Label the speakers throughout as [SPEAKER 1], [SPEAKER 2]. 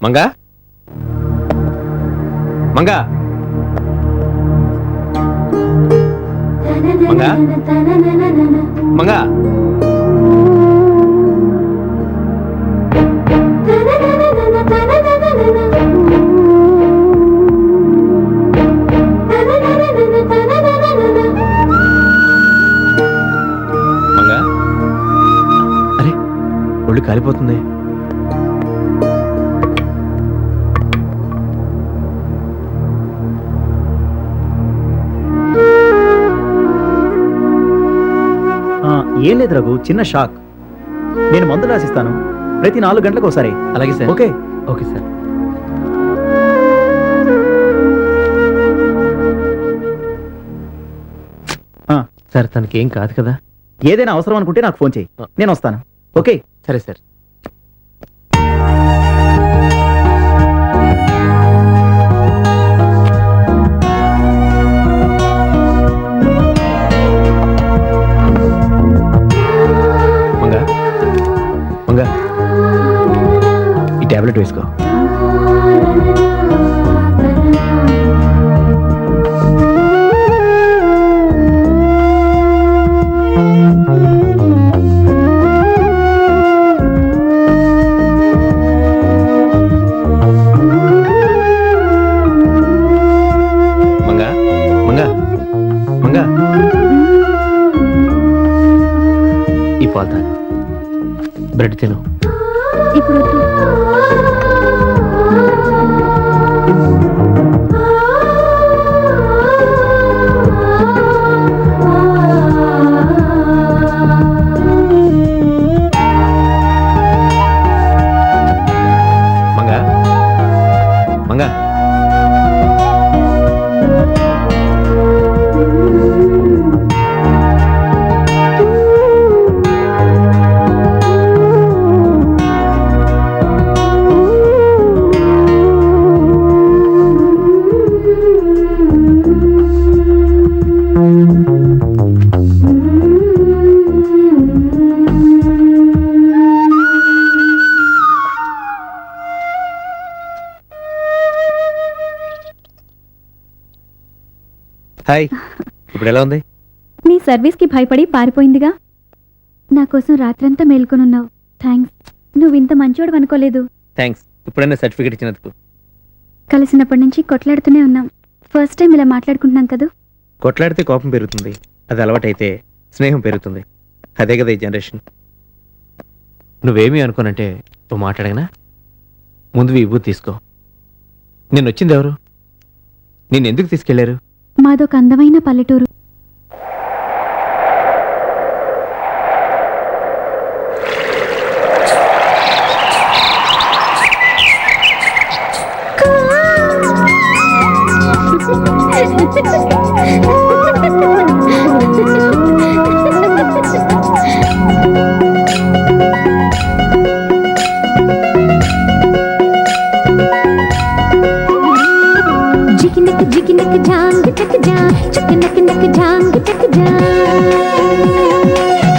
[SPEAKER 1] మంగా మంగా మంగా మంగా మంగా అరే ఒళ్ళు కాలిపోతుంది.
[SPEAKER 2] ఏం లేదు రఘు, చిన్న షాక్. నేను మందు రాసిస్తాను, ప్రతి 4 గంటలకు ఒకసారి.
[SPEAKER 1] అలాగే sir.
[SPEAKER 2] Okay
[SPEAKER 1] okay sir. Sir తనకి ఏం కాదు కదా?
[SPEAKER 2] ఏదైనా అవసరం అనుకుంటే నాకు ఫోన్ చేయి, నేను వస్తాను. ఓకే
[SPEAKER 1] సరే సార్. మంగా మంగా ఈ టాబ్లెట్ వేసుకో. మంగా మంగా మంగా ఈ పాలు తాగు, బ్రెడ్ తిను.
[SPEAKER 3] ఇప్పుడు
[SPEAKER 1] మంగా మంగా హాయ్. ఇప్పుడు ఎలా ఉంది?
[SPEAKER 3] నీ సర్వీస్కి భయపడి పారిపోయిందిగా. నా కోసం రాత్రంతా మేల్కొనున్నావు. థ్యాంక్స్. నువ్వు ఇంత మంచోడు అనుకోలేదు.
[SPEAKER 1] థ్యాంక్స్. ఇప్పుడైనా సర్టిఫికేట్ ఇచ్చినందుకు.
[SPEAKER 3] కలిసినప్పటి నుంచి కొట్లాడుతూనే ఉన్నాం. ఫస్ట్ టైం ఇలా మాట్లాడుకుంటున్నాం కదా.
[SPEAKER 1] కొట్లాడితే కోపం పెరుగుతుంది, అది అలవాటైతే స్నేహం పెరుగుతుంది. అదే కదా ఈ జనరేషన్. నువ్వేమీ అనుకోనంటే ఓ మాట్లాడగనా? ముందు ఈ విభూతి తీసుకో. నేను వచ్చింది ఎవరు? నేను ఎందుకు తీసుకెళ్లారు?
[SPEAKER 3] మాదొక అందమైన పల్లెటూరు. జిగినక్ జిగినక్ జాంగ్ చక్ జా చకనక్ నక్ జాంగ్ చక్ జా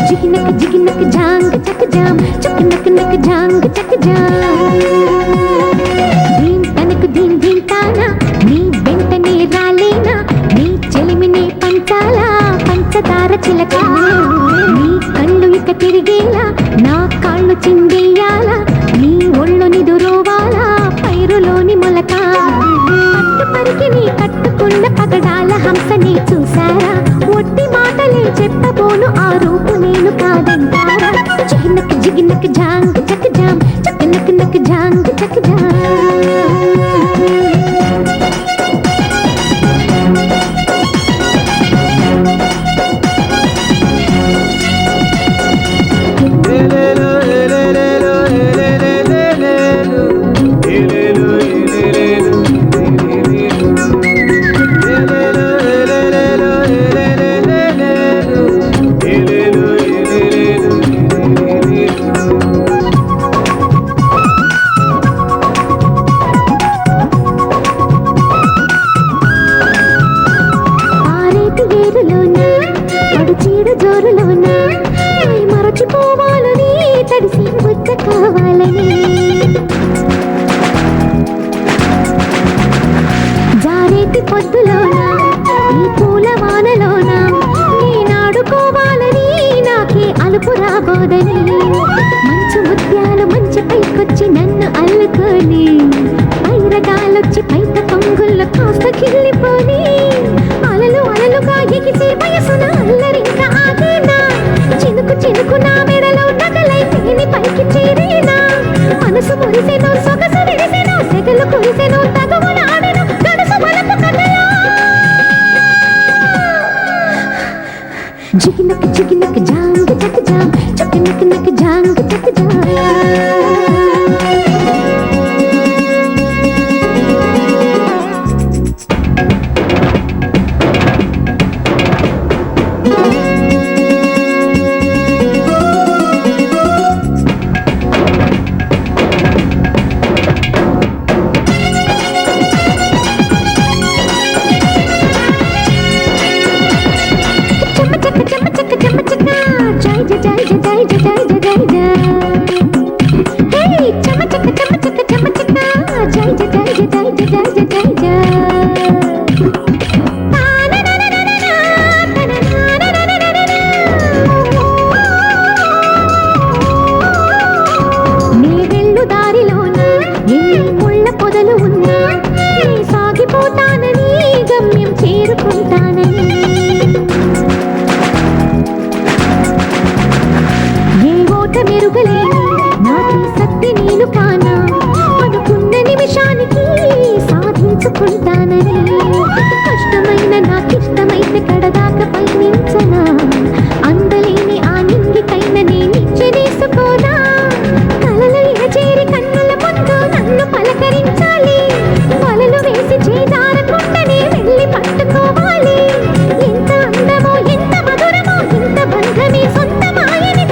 [SPEAKER 3] జిగినక్ జిగినక్ జాంగ్ చక్ జా చకనక్ నక్ జాంగ్ చక్ జా దీన్ తనకు దీన్ దీన్ తానా నీ వెంటనే రాలేనా నీ చెలిమిని పంచాలా పంచదార చిలక నీ కళ్ళు ఇక తిరిగేలా నా కాళ్ళు చిందేయాలా నీ ఒళ్ళు నిదురోవాలా పైరులోని మొలక పరికి నీ కట్టుకున్న పగడాల హంసని చూసారా ఒట్టి మాటలే చెప్పబోను ఆ రూపు నేను కాదంటారా జిగినక్ జిగినక్ జాంగ్ చక్ జామ్ చకనక్ నక్ జాంగ్ చక్ జా గిల్లిపోని పైరగాలొచ్చి పైట పొంగుల్లో కాస్త గిల్లిపోని అలలు అలలుగా ఎగిసే వయసున అల్లరింకా ఆగేనా చినుకు చినుకు నా మెడలో నగలై తేని పైకి చేరేనా మనసు మురిసెను సొగసు విరిసెను సెగలు కురిసెను తగువున ఆడెను గడుసు వలపు కథలో జిగినక జిగినక జాంగ చక జాం చకనక నక జాంగ చక జాం సాగిపోతానని గమ్యం చేరుకుంటానని ఏ ఓట మెరుగలేని నాటి శక్తి నేను కానా అనుకున్న నిమిషానికి సాధించుకుంటానని కష్టమైన నాకిష్టమైతే కడదాకా పయనించనా అందలేని ఆ నింగికైన నేనిచ్చేసుకోనా కలలు చేరి కన్నుల ముందు నన్ను పలకరించాలి వలలు వేసి చేదారకుండానే వెళ్ళి పట్టుకోవాలి ఎంత అందమో ఎంత మధురమో ఎంత బంధమే సొంతమాయని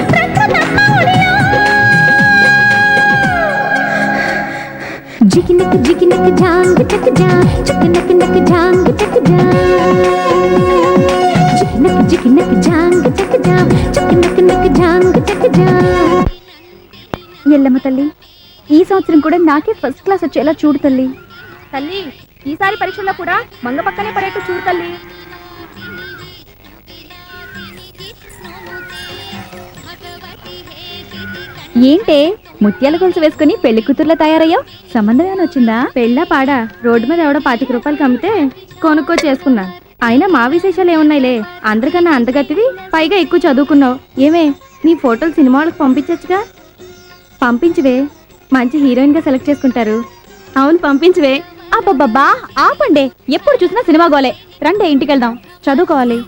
[SPEAKER 3] జిగినక జిగినక జాంగ చక జా చకనక నక జాంగ చక జా జిగినక జిగినక జాంగ చక జా చకనక నక జాంగ చక జా
[SPEAKER 4] ఎల్లమ్మ తల్లి ఈ సంవత్సరం కూడా నాకే ఫస్ట్ క్లాస్ వచ్చేలా చూడు తల్లి. తల్లి ఈసారి పరీక్షల్లో కూడా మంగ పక్కనే పడేట్టు చూడు తల్లి. ఏంటే ముత్యాల గొలుసు వేసుకుని పెళ్లి కూతుర్లా తయారయ్యావు? సంబంధం ఏమైనా వచ్చిందా? పెళ్ళా పాడా రోడ్డు మీద ఎవడో 25 రూపాయలకి అమ్మితే కొనుక్కో చేసుకున్నా. అయినా మా విశేషాలు ఏమున్నాయిలే, అందరికన్నా అందగత్తివి, పైగా ఎక్కువ చదువుకున్నావు. ఏమే నీ ఫోటోలు సినిమా వాళ్ళకి పంపించచ్చుగా? పంపించవే, మంచి హీరోయిన్ గా సెలెక్ట్ చేసుకుంటారు. అవును పంపించవే. అబ్బబ్బబ్బా ఆపండే, ఎప్పుడు చూసినా సినిమా గోలే. రండి ఇంటికి వెళ్దాం, చదువుకోవాలి.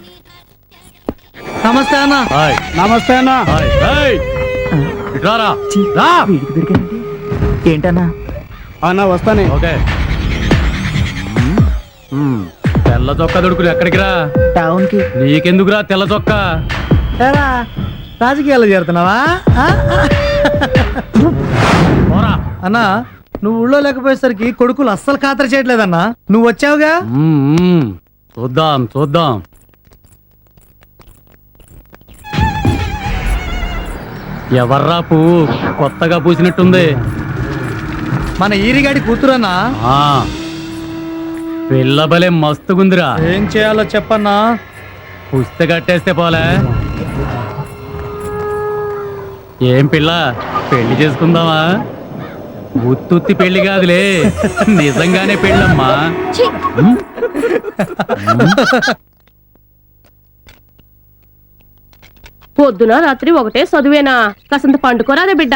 [SPEAKER 2] నమస్తే అన్న.
[SPEAKER 5] నమస్తే అన్న.
[SPEAKER 2] ఏంటన్నా?
[SPEAKER 5] అన్న వస్తానే.
[SPEAKER 6] ఓకే. తెల్ల చొక్కా దొడుకుని ఎక్కడికి రా?
[SPEAKER 2] టౌన్ కి.
[SPEAKER 6] నీకెందుకురా తెల్ల చొక్కా?
[SPEAKER 2] రాజకీయాల్లో చేరుతున్నావా అన్నా? నువ్వు ఊళ్ళో లేకపోయేసరికి కొడుకులు అస్సలు ఖాతరు చేయట్లేదన్నా. నువ్వు వచ్చావుగా.
[SPEAKER 6] చూద్దాం చూద్దాం. ఎవర్రా పువ్వు కొత్తగా పూసినట్టుంది?
[SPEAKER 2] మన ఈరిగాడి కూతురన్నా.
[SPEAKER 6] పిల్లబలే మస్తుగుందిరా.
[SPEAKER 2] ఏం చేయాలో చెప్పన్నా?
[SPEAKER 6] పుస్తక కట్టేస్తే పోలే. ఏం పిల్ల, పెళ్లి చేసుకుందామా? ఉత్తుత్తి పెళ్లి కాదులే, నిజంగానే పెళ్ళమ్మా.
[SPEAKER 7] పొద్దున రాత్రి ఒకటే చదువేనా? కాసంత పండుకోరాదే బిడ్డ.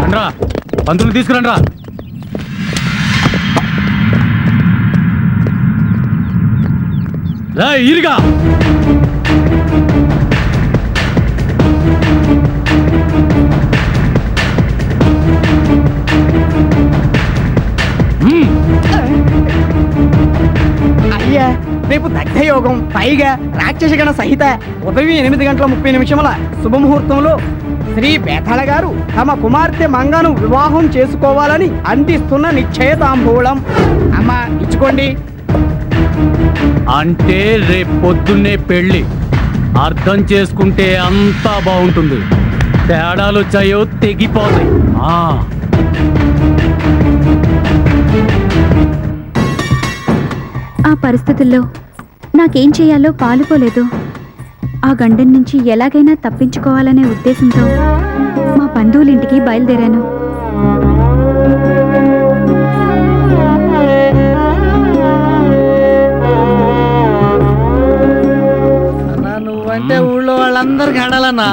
[SPEAKER 6] రండ్రా, పంతులు తీసుకురండ్రా. ఈరిగా
[SPEAKER 5] అయ్యా, రేపు దగ్ధయోగం, పైగా రాక్షసగణ సహిత ఉదయం 8:30 శుభముహూర్తంలో శ్రీ బేతాళ గారు తమ కుమార్తె మంగను వివాహం చేసుకోవాలని అందిస్తున్న నిశ్చయతాంబూలం. అమ్మా ఇచ్చుకోండి.
[SPEAKER 6] అంటే రేపు పొద్దున్నే పెళ్లి. అర్థం చేసుకుంటే అంతా బాగుంటుంది. తేడాలు వచ్చాయో తెగిపోతాయి.
[SPEAKER 4] ఆ పరిస్థితుల్లో నాకేం చేయాలో పాలుపోలేదు. ఆ గండం నుంచి ఎలాగైనా తప్పించుకోవాలనే ఉద్దేశంతో మా బంధువులింటికి బయలుదేరాను.
[SPEAKER 8] నువ్వంటే ఊళ్ళో వాళ్ళందరికి ఆడాలన్నా.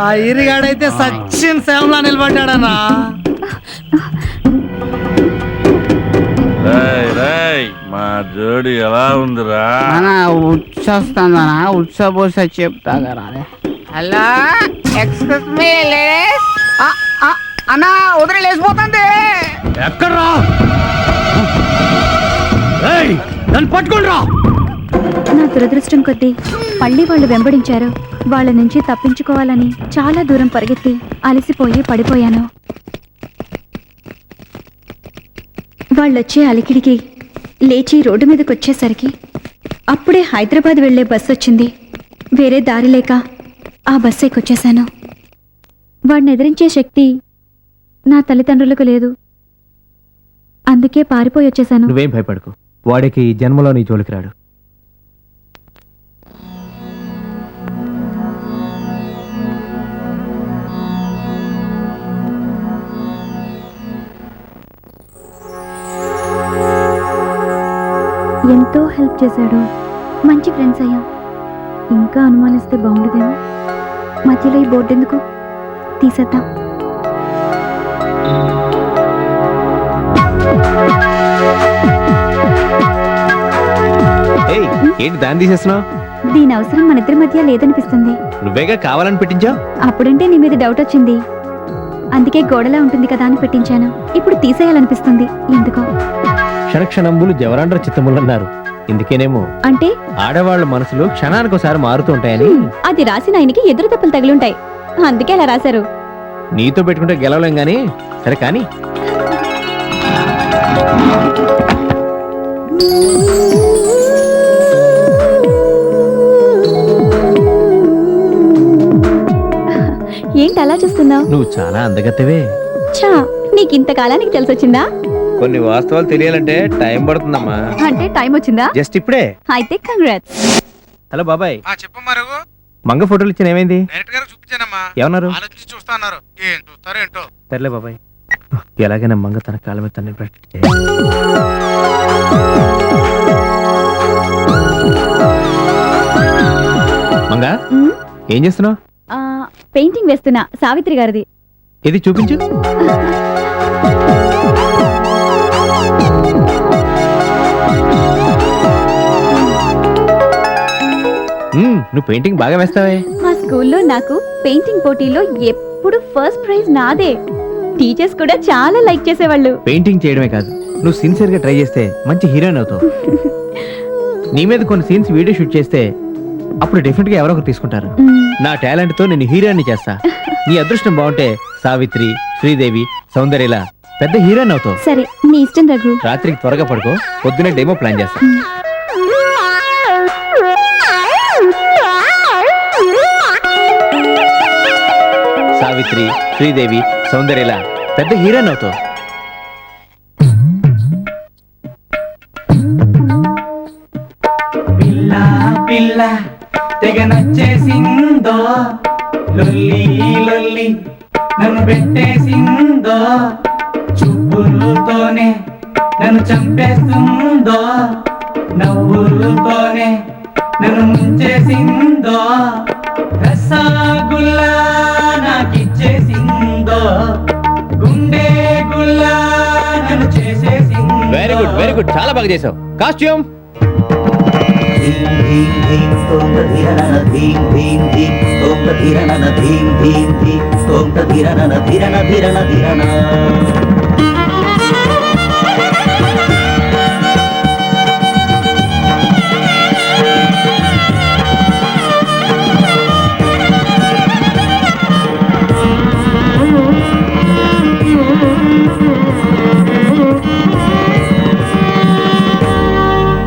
[SPEAKER 8] ఆ ఇరిగాడైతే సచిన్ సేవలా నిలబడ్డాడన్నా.
[SPEAKER 9] మా జోడి ఎలా ఉందిరా?
[SPEAKER 5] ఉచ్చొస్తుందనా ఉచ్చబోస చెప్తా హలో ఎక్స్క్యూజ్ మీ లేడీస్. అన్నా ఉదరి లేచిపోతుంది.
[SPEAKER 6] ఎక్కడ్రా? ఏయ్, నన్ను పట్టుకోండి రా.
[SPEAKER 4] నా దురదృష్టం కొద్దీ మళ్ళీ వాళ్ళు వెంబడించారు. వాళ్ళ నుంచి తప్పించుకోవాలని చాలా దూరం పరిగెత్తి అలసిపోయి పడిపోయాను. వాళ్ళొచ్చే అలికిడికి లేచి రోడ్డు మీదకి వచ్చేసరికి అప్పుడే హైదరాబాద్ వెళ్లే బస్సు వచ్చింది. వేరే దారి లేక ఆ బస్సు ఎక్కొచ్చేశాను. వాడిని ఎదిరించే శక్తి నా తల్లిదండ్రులకు లేదు. అందుకే పారిపోయి వచ్చేశాను.
[SPEAKER 1] నువ్వేం భయపడకు, వాడికి ఈ జన్మలో నీ జోలికి రాడు.
[SPEAKER 4] ఎంతో హెల్ప్ చేశాడు. మంచి ఫ్రెండ్స్ అయ్యాం. ఇంకా అనుమానిస్తే బాగుండదేమో. మధ్యలో ఈ బోర్డు ఎందుకు, తీసేద్దాం.
[SPEAKER 1] ఏయ్, ఏంటి దాన్ని తీసేస్తున్నావు?
[SPEAKER 4] దీని అవసరం మన ఇద్దరి మధ్య లేదనిపిస్తుంది.
[SPEAKER 1] నువ్వేగా కావాలని పెట్టించావు.
[SPEAKER 4] అప్పుడంటే నీ మీద డౌట్ వచ్చింది. అందుకే గోడలా ఉంటుంది కదా అని పెట్టించాను. ఇప్పుడు తీసేయాలనిపిస్తుంది ఎందుకో.
[SPEAKER 1] క్షణక్షణంబులు జవరాండ్ర చిత్తములన్నారు. ఇందుకేనేమో
[SPEAKER 4] అంటే
[SPEAKER 1] ఆడవాళ్ళ మనసులు క్షణానికోసారి మారుతూ ఉంటాయని.
[SPEAKER 4] అది రాసిన ఆయనకి ఎదురు దెబ్బలు తగిలుంటాయి. అందుకే అలా రాశారు.
[SPEAKER 1] నీతో పెట్టుకుంటే గెలవలేం గానీ సరే కానీ.
[SPEAKER 4] ఏంటి అలా చూస్తున్నావు?
[SPEAKER 1] నువ్వు చాలా అందగత్తెవే.
[SPEAKER 4] ఛా, నీకు ఇంతకాలానికి తెలిసొచ్చిందా?
[SPEAKER 1] కొన్ని వాస్తవాలు తెలియాలంటే టైం పడుతుందమ్మా.
[SPEAKER 4] అంటే టైం వచ్చిందా?
[SPEAKER 1] జస్ట్ ఇప్పుడే.
[SPEAKER 4] అయితే కంగ్రాట్స్.
[SPEAKER 1] హలో బాబాయ్,
[SPEAKER 9] చెప్పమ్మా రఘు.
[SPEAKER 1] మంగ ఫోటోలు ఇచ్చిన ఏమైంది?
[SPEAKER 9] డైరెక్ట్ గారు చూపించానమ్మా.
[SPEAKER 1] ఏమన్నారు?
[SPEAKER 9] ఆలోచించి చూస్తా అన్నారు. ఏం చూస్తారో ఏంటో.
[SPEAKER 1] సర్లే బాబాయ్, ఎలాగైనా మంగ తన కాళ్ళ మీద తన్ని మంగ,
[SPEAKER 4] ఉమ్,
[SPEAKER 1] ఏం చేస్తున్నావు?
[SPEAKER 4] ఆ, పెయింటింగ్ వేస్తున్నా, సావిత్రి గారిది.
[SPEAKER 1] ఇది చూపించు. నువ్వు పెయింటింగ్ బాగా వేస్తావే.
[SPEAKER 4] మా స్కూల్లో నాకు పెయింటింగ్ పోటీలో ఎప్పుడు ఫస్ట్ ప్రైజ్ నాదే. టీచర్స్ కూడా చాలా లైక్ చేసేవాళ్ళు.
[SPEAKER 1] పెయింటింగ్ చేయడమే కాదు, నువ్వు సిన్సియర్ గా ట్రై చేస్తే మంచి హీరోయిన్ అవుతావు. నీ మీద కొన్ని సీన్స్ వీడియో షూట్ చేస్తే అప్పుడు డెఫినెట్ గా ఎవరో ఒకరు తీసుకుంటారు.
[SPEAKER 4] ఉమ్,
[SPEAKER 1] నా టాలెంట్ తో నేను హీరోయిన్ చేస్తా. నీ అదృష్టం బాగుంటే సావిత్రి, శ్రీదేవి, సౌందర్యలా పెద్ద హీరోయిన్ అవుతావు.
[SPEAKER 4] సరే నీ ఇష్టం రఘు.
[SPEAKER 1] రాత్రికి త్వరగా పడుకో, పొద్దునే డెమో ప్లాన్ చేస్తా. సావిత్రి, శ్రీదేవి, సౌందర్యలా పెద్ద హీరోయిన్ అవుతావు.
[SPEAKER 5] పిల్ల పిల్ల తెగ నచ్చేసిందో, లొల్లి లొల్లి నన్ను పెట్టేసిందో, చూపులతోనే నన్ను చంపేస్తుందో, నవ్వులతోనే నన్ను ముంచేసిందో, రసగుల్లా నాకిచ్చేసిందో, గుండె గుల్లా నన్ను చేసేసిందో.
[SPEAKER 1] వెరీ గుడ్, వెరీ గుడ్, చాలా బాగా చేసావు. Costume.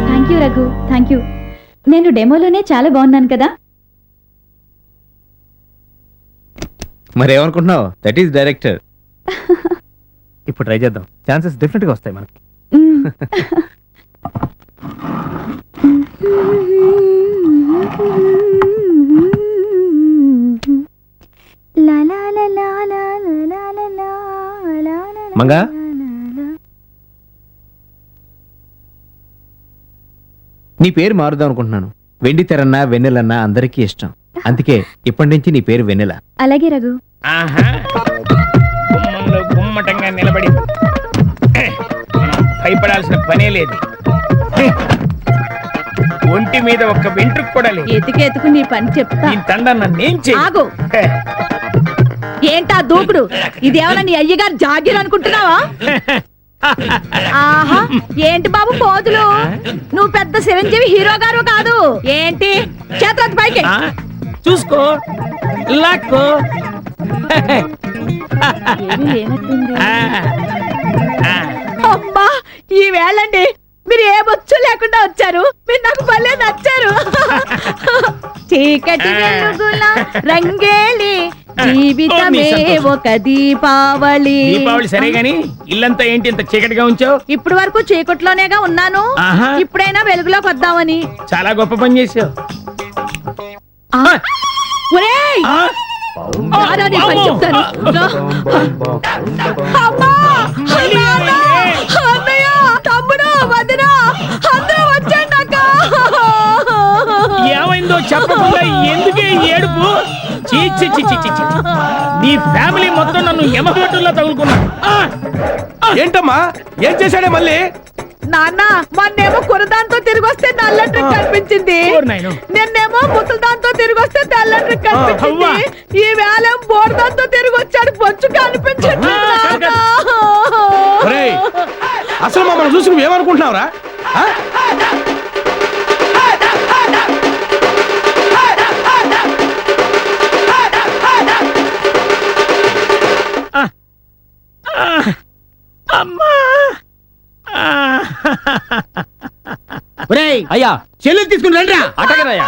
[SPEAKER 4] Thank you Raghu, thank you. నేను డెమోలోనే చాలా బాగున్నాను కదా.
[SPEAKER 1] మరేమనుకుంటున్నావు? That is director. ఇప్పుడు ట్రై చేద్దాం, ఛాన్సెస్ డెఫినెట్ గా వస్తాయి మనకి.
[SPEAKER 4] మ్. లా లా లా లా లా లా లా లా లా లా
[SPEAKER 1] మంగా?
[SPEAKER 4] లా.
[SPEAKER 1] నీ పేరు మారుదాం అనుకుంటున్నాను. వెండి తెరన్నా వెన్నెలన్నా అందరికీ ఇష్టం. అందుకే ఇప్పటి నుంచి నీ పేరు వెన్నెల.
[SPEAKER 4] అలాగే రఘు.
[SPEAKER 6] ఆహా గుమ్మంలో గుమ్మటంగా నిలబడి మనం భయపడాల్సిన పనే లేదు. ఒంటి మీద ఒక్క వెంట్రుకు కూడా లేదు.
[SPEAKER 7] ఎతికెతుకు నీ పని చెప్తా.
[SPEAKER 6] ఈ తండ నన్నేం
[SPEAKER 7] ఆగు. ఏంటా దూకుడు? ఇదేమన్నా నీ అయ్యగారు జాగీర్ అనుకుంటున్నావా? ఆహా ఏంటి బాబు పోతులు? నువ్వు పెద్ద చిరంజీవి హీరో గారు కాదు ఏంటి? చేతులెత్తి పైకి.
[SPEAKER 6] చూసుకో లాక్కో.
[SPEAKER 7] ఏమీ లేనట్టుంది. అమ్మా ఈ వేళండి మీరు ఏ బొచ్చు లేకుండా వచ్చారు. మీరు నాకు భలే నచ్చారు. చీకటి వెలుగుల రంగేలి జీవితమే ఒక దీపావళి.
[SPEAKER 6] దీపావళి సరే గాని ఇల్లంతా ఏంటి ఇంత చీకటిగా ఉంచావు?
[SPEAKER 7] ఇప్పుడు వరకు చీకట్లోనేగా ఉన్నాను.
[SPEAKER 6] ఆహా.
[SPEAKER 7] ఇప్పుడైనా వెలుగులోకి వద్దామని.
[SPEAKER 6] చాలా గొప్ప పని చేసావు.
[SPEAKER 7] ఒరేయ్
[SPEAKER 6] ఆ?
[SPEAKER 7] రారా నీ పని చెప్తాను. రా. అమ్మా! నాన్న! అన్నయ్య! తమ్ముడు! వదిన! అందరూ వచ్చేయండి అక్క!
[SPEAKER 6] ఏమైందో చెప్పకుండా ఎందుకే ఈ ఏడుపు? చీ, చీ, చీ, చీ, చీ, చీ. నీ ఫ్యామిలీ మొత్తం నన్ను యమగట్టుల్లో తగులుకున్నా.
[SPEAKER 9] ఏంటమ్మా ఏం చేశాడే మళ్ళీ?
[SPEAKER 7] నాన్న మొన్నేమో కురదాంతో తిరిగి వస్తే నల్ల ట్రిక్ కనిపించింది.
[SPEAKER 6] ఓరి నాయనో.
[SPEAKER 7] నిన్నేమో ముసలిదాంతో తిరిగి వస్తే తెల్ల ట్రిక్ కనిపించింది.
[SPEAKER 6] అవ్వా.
[SPEAKER 7] ఈ వేళ బోర్దాంతో తిరిగి వచ్చాడు బొచ్చు కనిపించట్లేదు నాన్న.
[SPEAKER 9] ఒరేయ్, అసలు మమ్మల్ని చూసి నువ్వేమనుకుంటున్నావురా? ఆ?
[SPEAKER 6] అమ్మా!
[SPEAKER 1] అయ్యా
[SPEAKER 6] చెల్లెలు తీసుకుని రండి.
[SPEAKER 1] అటగదయ్యా.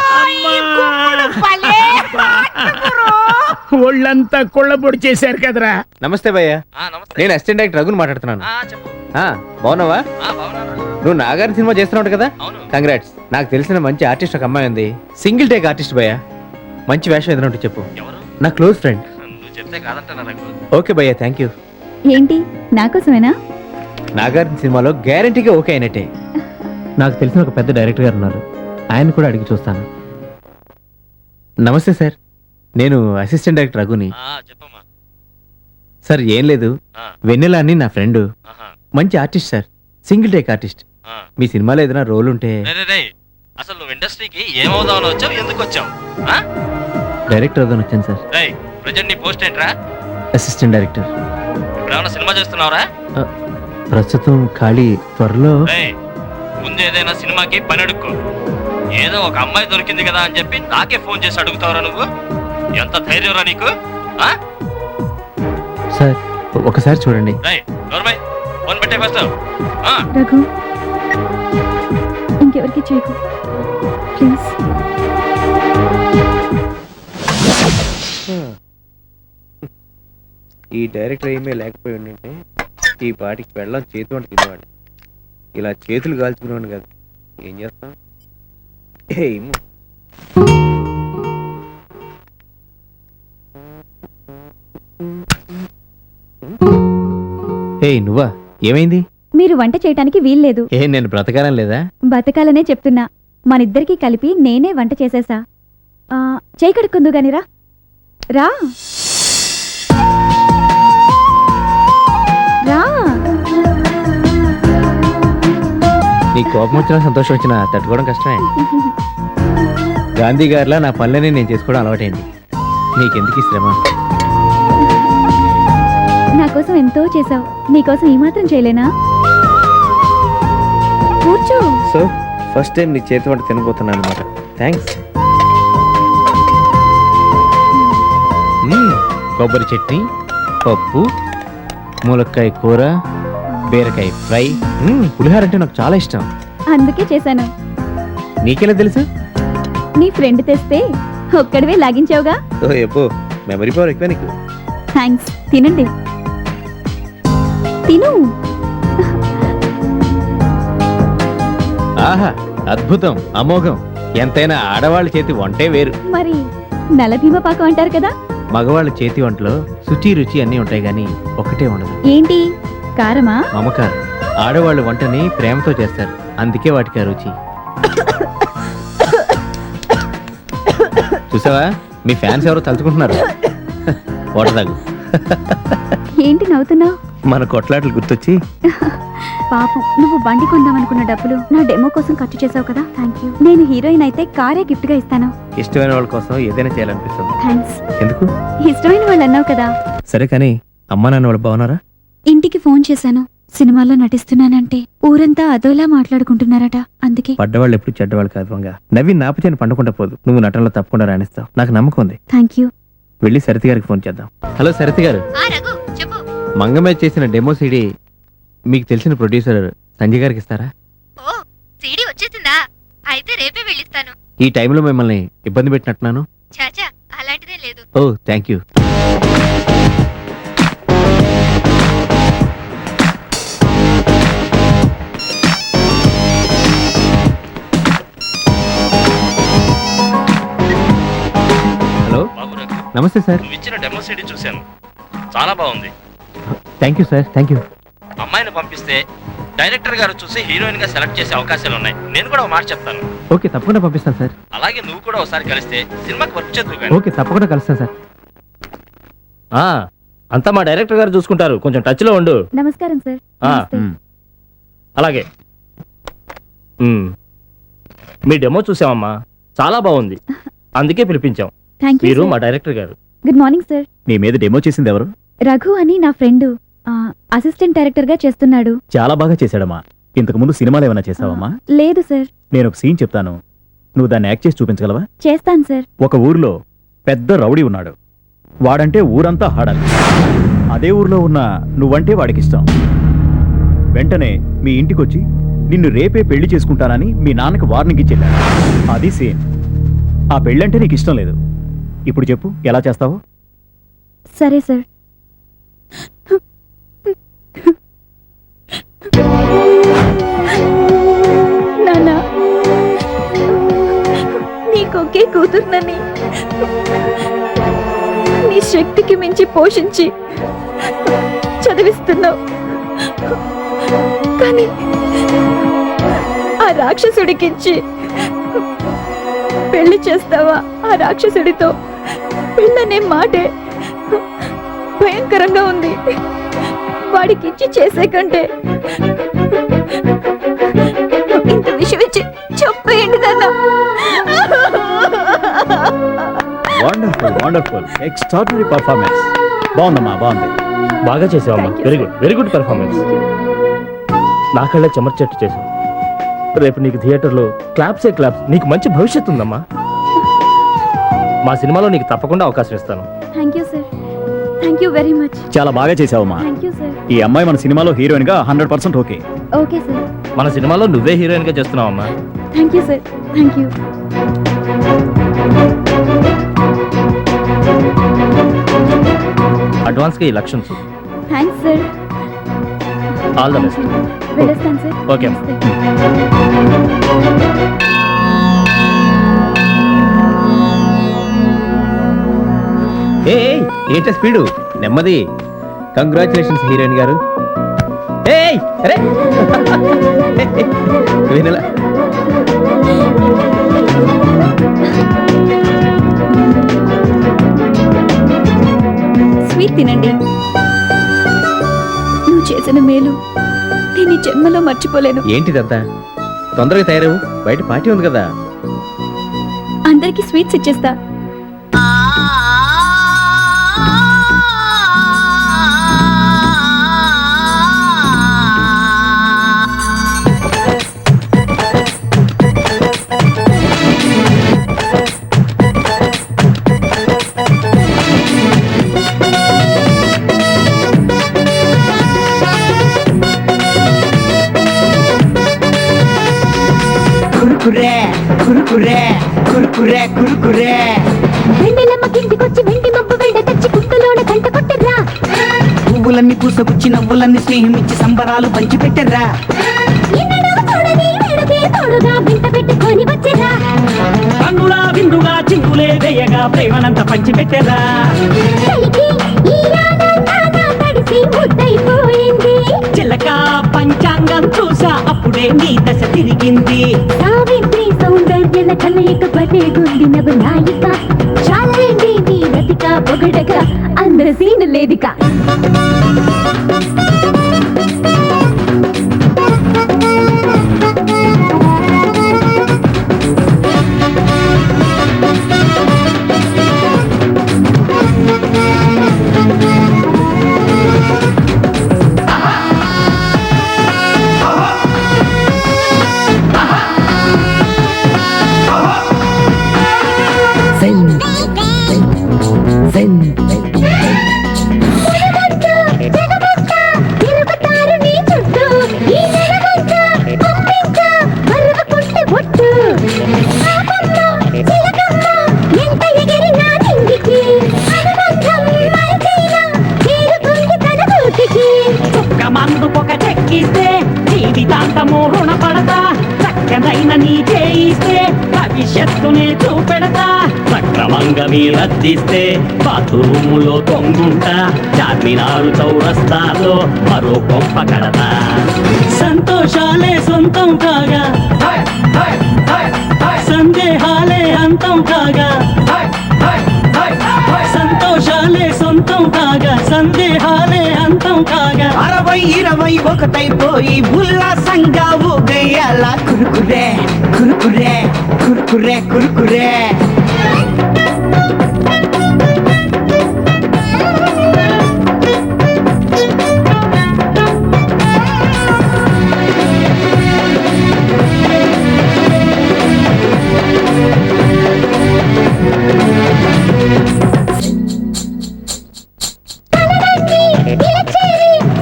[SPEAKER 6] ఒళ్ళంతా కొళ్ళబొడి చేశారు కదరా.
[SPEAKER 1] నమస్తే భయ్యా. నేను అసిస్టెంట్ డైరెక్టర్ రఘుని మాట్లాడుతున్నాను. బాగున్నావా? నువ్వు నాగార్జున సినిమా చేస్తున్నావు కదా? కంగ్రాట్స్. నాకు తెలిసిన మంచి ఆర్టిస్ట్ ఒక అమ్మాయి ఉంది. సింగిల్ టేక్ ఆర్టిస్ట్ భయ్యా. మంచి వేషం ఏదైనా ఉంటే చెప్పు. నా క్లోజ్ ఫ్రెండ్. ఓకే భయ్యా, థ్యాంక్ యూ.
[SPEAKER 4] ఏంటి నాకోసమేనా?
[SPEAKER 1] నాగార్జున సినిమాలో గ్యారంటీగా ఓకే అయినట్టే. నాకు తెలిసిన ఒక పెద్ద డైరెక్టర్ గారు ఉన్నారు. ఆయన కూడా అడిగి చూస్తాను. నమస్తే సార్, నేను అసిస్టెంట్ డైరెక్టర్ రఘుని. సార్ ఏం లేదు, వెన్నెల అని నా ఫ్రెండ్, మంచి artist sir, single take artist. మీ సినిమాలో ఏదైనా రోల్ ఉంటే.
[SPEAKER 10] అసలు నువ్వు ఇండస్ట్రీకి ఏమవుదామని వచ్చావు, ఎందుకు వచ్చావు?
[SPEAKER 1] డైరెక్టర్ అవుదాని వచ్చాను సార్.
[SPEAKER 10] ప్రజెంట్ నీ పోస్ట్ ఏంట్రా?
[SPEAKER 1] Assistant director.
[SPEAKER 10] ఇప్పుడు ఏమైనా సినిమా చేస్తున్నావురా?
[SPEAKER 1] ప్రస్తుతం ఖాళీ, త్వరలో.
[SPEAKER 10] ముందు ఏదైనా సినిమాకి పని అడుక్కో. ఏదో ఒక అమ్మాయి దొరికింది కదా అని చెప్పి నాకే ఫోన్ చేసి అడుగుతావురా నువ్వు? ఎంత ధైర్యంరా నీకు?
[SPEAKER 1] సార్ ఒకసారి చూడండి.
[SPEAKER 10] ఫోన్ పెట్టే ఫస్ట్.
[SPEAKER 4] రఘు ఇంకెవరికి చేయకు ప్లీజ్.
[SPEAKER 1] ఈ డైరెక్టర్ ఏమీ లేకపోయి ఉండింటే ఈ పాటికి వెళ్ళం చేతి వంట తినేవాడు. ఇలా చేతులు కాల్చుకునేవాడు కదా. ఏం చేస్తాం? నువ్వా? ఏమైంది?
[SPEAKER 4] మీరు వంట చేయటానికి వీల్లేదు.
[SPEAKER 1] నేను బ్రతకాలం లేదా?
[SPEAKER 4] బతకాలనే చెప్తున్నా. మనిద్దరికి కలిపి నేనే వంట చేసేసా. చేయి కడుక్కుందు గాని రా. రా రా.
[SPEAKER 1] నీ కోపం వచ్చినా సంతోషం వచ్చినా తట్టుకోవడం కష్టమే. గాంధీ గారిలా నా పనులనే నేను చేసుకోవడం అలవాటైంది. నీకెందుకు ఈ శ్రమ?
[SPEAKER 4] నా కోసం ఎంతో చేసావు, నీకోసం ఈ మాత్రం చేయలేనా? కూర్చో.
[SPEAKER 1] సో ఫస్ట్ టైం నీ చేతి వంట తినబోతున్నాను అనమాట. థ్యాంక్స్. కొబ్బరి చట్నీ, పప్పు, ములక్కాయ కూర, బీరకాయ ఫ్రై, పులిహోర అంటే నాకు చాలా ఇష్టం.
[SPEAKER 4] అందుకే చేశాను.
[SPEAKER 1] నీకెలా తెలుసు?
[SPEAKER 4] నీ ఫ్రెండ్ తెస్తే ఒక్కడివే లాగించావుగా.
[SPEAKER 1] ఓ ఎప్పో, మెమరీ పవర్ ఎక్కువ నీకు.
[SPEAKER 4] థ్యాంక్స్. తినండి, తిను.
[SPEAKER 1] ఆహా, అద్భుతం, అమోఘం. ఎంతైనా ఆడవాళ్ళ చేతి వంటే వేరు.
[SPEAKER 4] మరి నల్ల భీమ పాకం అంటారు కదా,
[SPEAKER 1] మగవాళ్ళ చేతి వంటలో శుచి రుచి అన్నీ ఉంటాయి గాని ఒకటే ఉండదు,
[SPEAKER 4] ఏంటి కారమా?
[SPEAKER 1] మమకారం. ఆడవాళ్ళు వంటని ప్రేమతో చేస్తారు, అందుకే వాటికి ఆ రుచి. చూసావా, మీ ఫ్యాన్స్ ఎవరో తలుచుకుంటున్నారు. ఓటదాగు.
[SPEAKER 4] ఏంటి నవ్వుతున్నావు?
[SPEAKER 1] మన కొట్లాటలు గుర్తొచ్చి.
[SPEAKER 4] పాపం, నువ్వు బండి కొందామనుకున్న డబ్బులు నా డెమో కోసం ఖర్చు చేసావు కదా, థ్యాంక్ యూ. నేను హీరోయిన్ అయితే కారే గిఫ్ట్ గా ఇస్తాను.
[SPEAKER 1] ఇష్టమైన వాళ్ళ కోసం ఏదైనా చేయాలనిపిస్తుంది.
[SPEAKER 4] థ్యాంక్స్.
[SPEAKER 1] ఎందుకు?
[SPEAKER 4] ఇష్టమైన వాళ్ళు అన్నావు కదా.
[SPEAKER 1] సరే కానీ అమ్మా నాన్న వాళ్ళు బాగున్నారా?
[SPEAKER 4] ఇంటికి ఫోన్ చేశాను, సినిమాలో నటిస్తున్నానంటే ఊరంతా అదోలా మాట్లాడుకుంటున్నారట, అందుకే.
[SPEAKER 1] పడ్డవాళ్ళు ఎప్పుడు చెడ్డవాళ్ళు కాదు వంగ. నవ్వి నాపచేని పండుకుంటా పోదు. నువ్వు నటనలో తప్పకుండా రాణిస్తావు, నాకు నమ్మకం ఉంది.
[SPEAKER 4] Thank you.
[SPEAKER 1] వెళ్ళి సరితి గారికి ఫోన్ చేద్దాం. హలో సరితి గారు, మంగమ్మ చేసిన డెమో సీడీ మీకు తెలిసిన ప్రొడ్యూసర్ సంజయ్ గారికి ఇస్తారా?
[SPEAKER 11] ఓ సీడీ వచ్చేసిందా? అయితే రేపే వెళ్ళిస్తాను.
[SPEAKER 1] ఈ టైంలో మిమ్మల్ని ఇబ్బంది పెట్టినట్టున్నాను.
[SPEAKER 11] చాచా అలాంటిదే లేదు.
[SPEAKER 1] ఓ థ్యాంక్ యూ. హలో
[SPEAKER 10] బాబు రఘు,
[SPEAKER 1] నమస్తే సార్.
[SPEAKER 10] నువ్వు ఇచ్చిన డెమో సీడీ చూశాను, చాలా బాగుంది.
[SPEAKER 1] Thank you sir, thank you.
[SPEAKER 10] అమ్మాయిని పంపిస్తే డైరెక్టర్ గారు చూసి హీరోయిన్ గా సెలెక్ట్ చేసే అవకాశాలు ఉన్నాయి. నేను కూడా ఒక మాట చెప్తాను.
[SPEAKER 1] ఓకే, తప్పకుండా పంపిస్తాను సార్.
[SPEAKER 10] అలాగే నువ్వు కూడా ఒకసారి కలిస్తే సినిమాకి వర్క్ చేద్దు కానీ.
[SPEAKER 1] ఓకే, తప్పకుండా కలుస్తాను సార్.
[SPEAKER 6] అంతా మా డైరెక్టర్ గారు చూసుకుంటారు, కొంచెం టచ్ లో ఉండు.
[SPEAKER 4] నమస్కారం సార్.
[SPEAKER 6] ఆ,
[SPEAKER 4] నమస్తే.
[SPEAKER 6] అలాగే. మీ డెమో చూసామమ్మా, చాలా బాగుంది, అందుకే పిలిపించాం.
[SPEAKER 4] థ్యాంక్ యూ
[SPEAKER 6] మీరు
[SPEAKER 4] సార్.
[SPEAKER 6] మా డైరెక్టర్ గారు.
[SPEAKER 4] Good morning sir.
[SPEAKER 2] నీ మీద డెమో చేసింది ఎవరు?
[SPEAKER 4] రఘు అని నా ఫ్రెండ్, అసిస్టెంట్ డైరెక్టర్ గా చేస్తున్నాడు.
[SPEAKER 2] చాలా బాగా చేశాడమ్మా. ఇంతకు ముందు సినిమాలు ఏమైనా చేసావమ్మా?
[SPEAKER 4] లేదు సార్.
[SPEAKER 2] నేను ఒక సీన్ చెప్తాను, నువ్వు దాన్ని యాక్ట్ చేసి చూపించగలవా?
[SPEAKER 4] చేస్తాను సార్.
[SPEAKER 2] ఒక ఊర్లో పెద్ద రౌడీ ఉన్నాడు. వాడంటే ఊరంతా హాడాలి. అదే ఊర్లో ఉన్న నువ్వంటే వాడికిష్టం. వెంటనే మీ ఇంటికొచ్చి నిన్ను రేపే పెళ్లి చేసుకుంటానని మీ నాన్నకి వార్నింగ్ ఇచ్చేళ్ళాడు. అది సీన్. ఆ పెళ్ళంటే నీకు ఇష్టం లేదు. ఇప్పుడు చెప్పు, ఎలా చేస్తావు?
[SPEAKER 4] సరే సార్. నానా, నీకొకే కూతుర్నని నీ శక్తికి మించి పోషించి చదివిస్తున్నావు, కానీ ఆ రాక్షసుడికిచ్చి పెళ్లి చేస్తావా? ఆ రాక్షసుడితో పెళ్ళనే మాటే భయంకరంగా ఉంది. వాడికి ఇచ్చి చేసే కంటే ఇంత విషయం ఇచ్చి చెప్పేయండి నాన్న.
[SPEAKER 2] Wonderful, wonderful, extraordinary performance. బాగుందమ్మా, బాగుంది.
[SPEAKER 6] బాగా చేసావమ్మా,
[SPEAKER 4] Thank you,
[SPEAKER 6] very
[SPEAKER 4] sir.
[SPEAKER 6] Good, very good performance. నా కళ్ళ చెమర్చెట్టు చేసావు. రేపు నీకు థియేటర్లో క్లాప్సే క్లాప్స్. నీకు మంచి భవిష్యత్తు ఉందమ్మా. మా సినిమాలో నీకు తప్పకుండా అవకాశం ఇస్తాను.
[SPEAKER 4] Thank you sir, thank you very much.
[SPEAKER 2] చాలా బాగా చేసావమ్మా.
[SPEAKER 4] Thank you sir.
[SPEAKER 2] ఈ అమ్మాయి మన సినిమాలో హీరోయిన్ గా 100% ఓకే.
[SPEAKER 4] Okay sir.
[SPEAKER 6] మన సినిమాలో నువ్వే హీరోయిన్ గా చేస్తున్నావమ్మా.
[SPEAKER 4] Thank you sir, thank you.
[SPEAKER 6] Advance గా ఈ లక్షన్స్.
[SPEAKER 4] Thanks sir.
[SPEAKER 6] All the best.
[SPEAKER 4] వెళ్ళొస్తాను సార్.
[SPEAKER 6] ఓకే.
[SPEAKER 4] నమస్తే.
[SPEAKER 1] ఏ ఏంట స్పీడు, నెమ్మది. కంగ్రాచులేషన్స్ హీరోయిన్ గారు. ఏయ్ అరే వినలా.
[SPEAKER 4] స్వీట్ తినండి. నువ్వు చేసిన మేలు నేను ఈ జన్మలో మర్చిపోలేను.
[SPEAKER 1] ఏంటిదంతా? తొందరగా తయారవు, బయట పార్టీ ఉంది కదా.
[SPEAKER 4] అందరికి స్వీట్స్ ఇచ్చేస్తా.
[SPEAKER 5] కురుకురే కురుకురే కురుకురే కురుకురే
[SPEAKER 3] వెన్నెలమ్మ కిందికొచ్చి వెండి మబ్బు వెంట తెచ్చి గుంటలోన గంట కొట్టర్రా.
[SPEAKER 5] పువ్వులన్నీ పూసగుచ్చి నవ్వులన్నీ స్నేహం ఇచ్చి సంబరాలు పంచి పెట్టర్రా.
[SPEAKER 3] ఎన్నడూ చూడని వేడుకే తోడుగా వెంట పెట్టుకొని వచ్చేరా
[SPEAKER 5] కన్నులా విందుగా చిందులే వేయగా ప్రేమనంత పంచిపెట్టేరా
[SPEAKER 3] కలికి ఈ ఆనందాన తడిసి ముద్దైపోయింది
[SPEAKER 5] చిలక పంచాంగం చూసా అప్పుడే నీ దశ తిరిగింది
[SPEAKER 3] సావిత్రి సౌందర్యల కలయిక పడే గుండి నవ్వు నాయిక చాలండి నీ రతిక పొగడగా అందర సీను లేదిక తిరుగుతారు నీ చుట్టూ ఈ నెలవంక పంపించ మరువకుంటే బొట్టు పాపమ్మ చిలకమ్మ ఎంత ఎగిరినా నింగికి అనుబంధం మరిచైనా చేరుతుంది తన గూటికి
[SPEAKER 5] చుక్క మందు పొక చెక్కిస్తే జీవితాంతము రుణపడతా చక్కనైన నీ చేయిస్తే భవిష్యత్తునే చూపెడతా సక్రమంగా మీ రద్దిస్తే బాత్రూములో తొంగుంటా చార్మినారు చౌరస్తాలో మరో కొంప కడతా సంతోషాలే సొంతం కాగా సందేహాలే అంతం కాగా సంతోషాలే సొంతం కాగా సందేహాలే అంతం కాగా
[SPEAKER 8] 60-21 ఉల్లాసంగా ఊగేయాల కురుకురే కురుకురే కురుకురే కురుకురే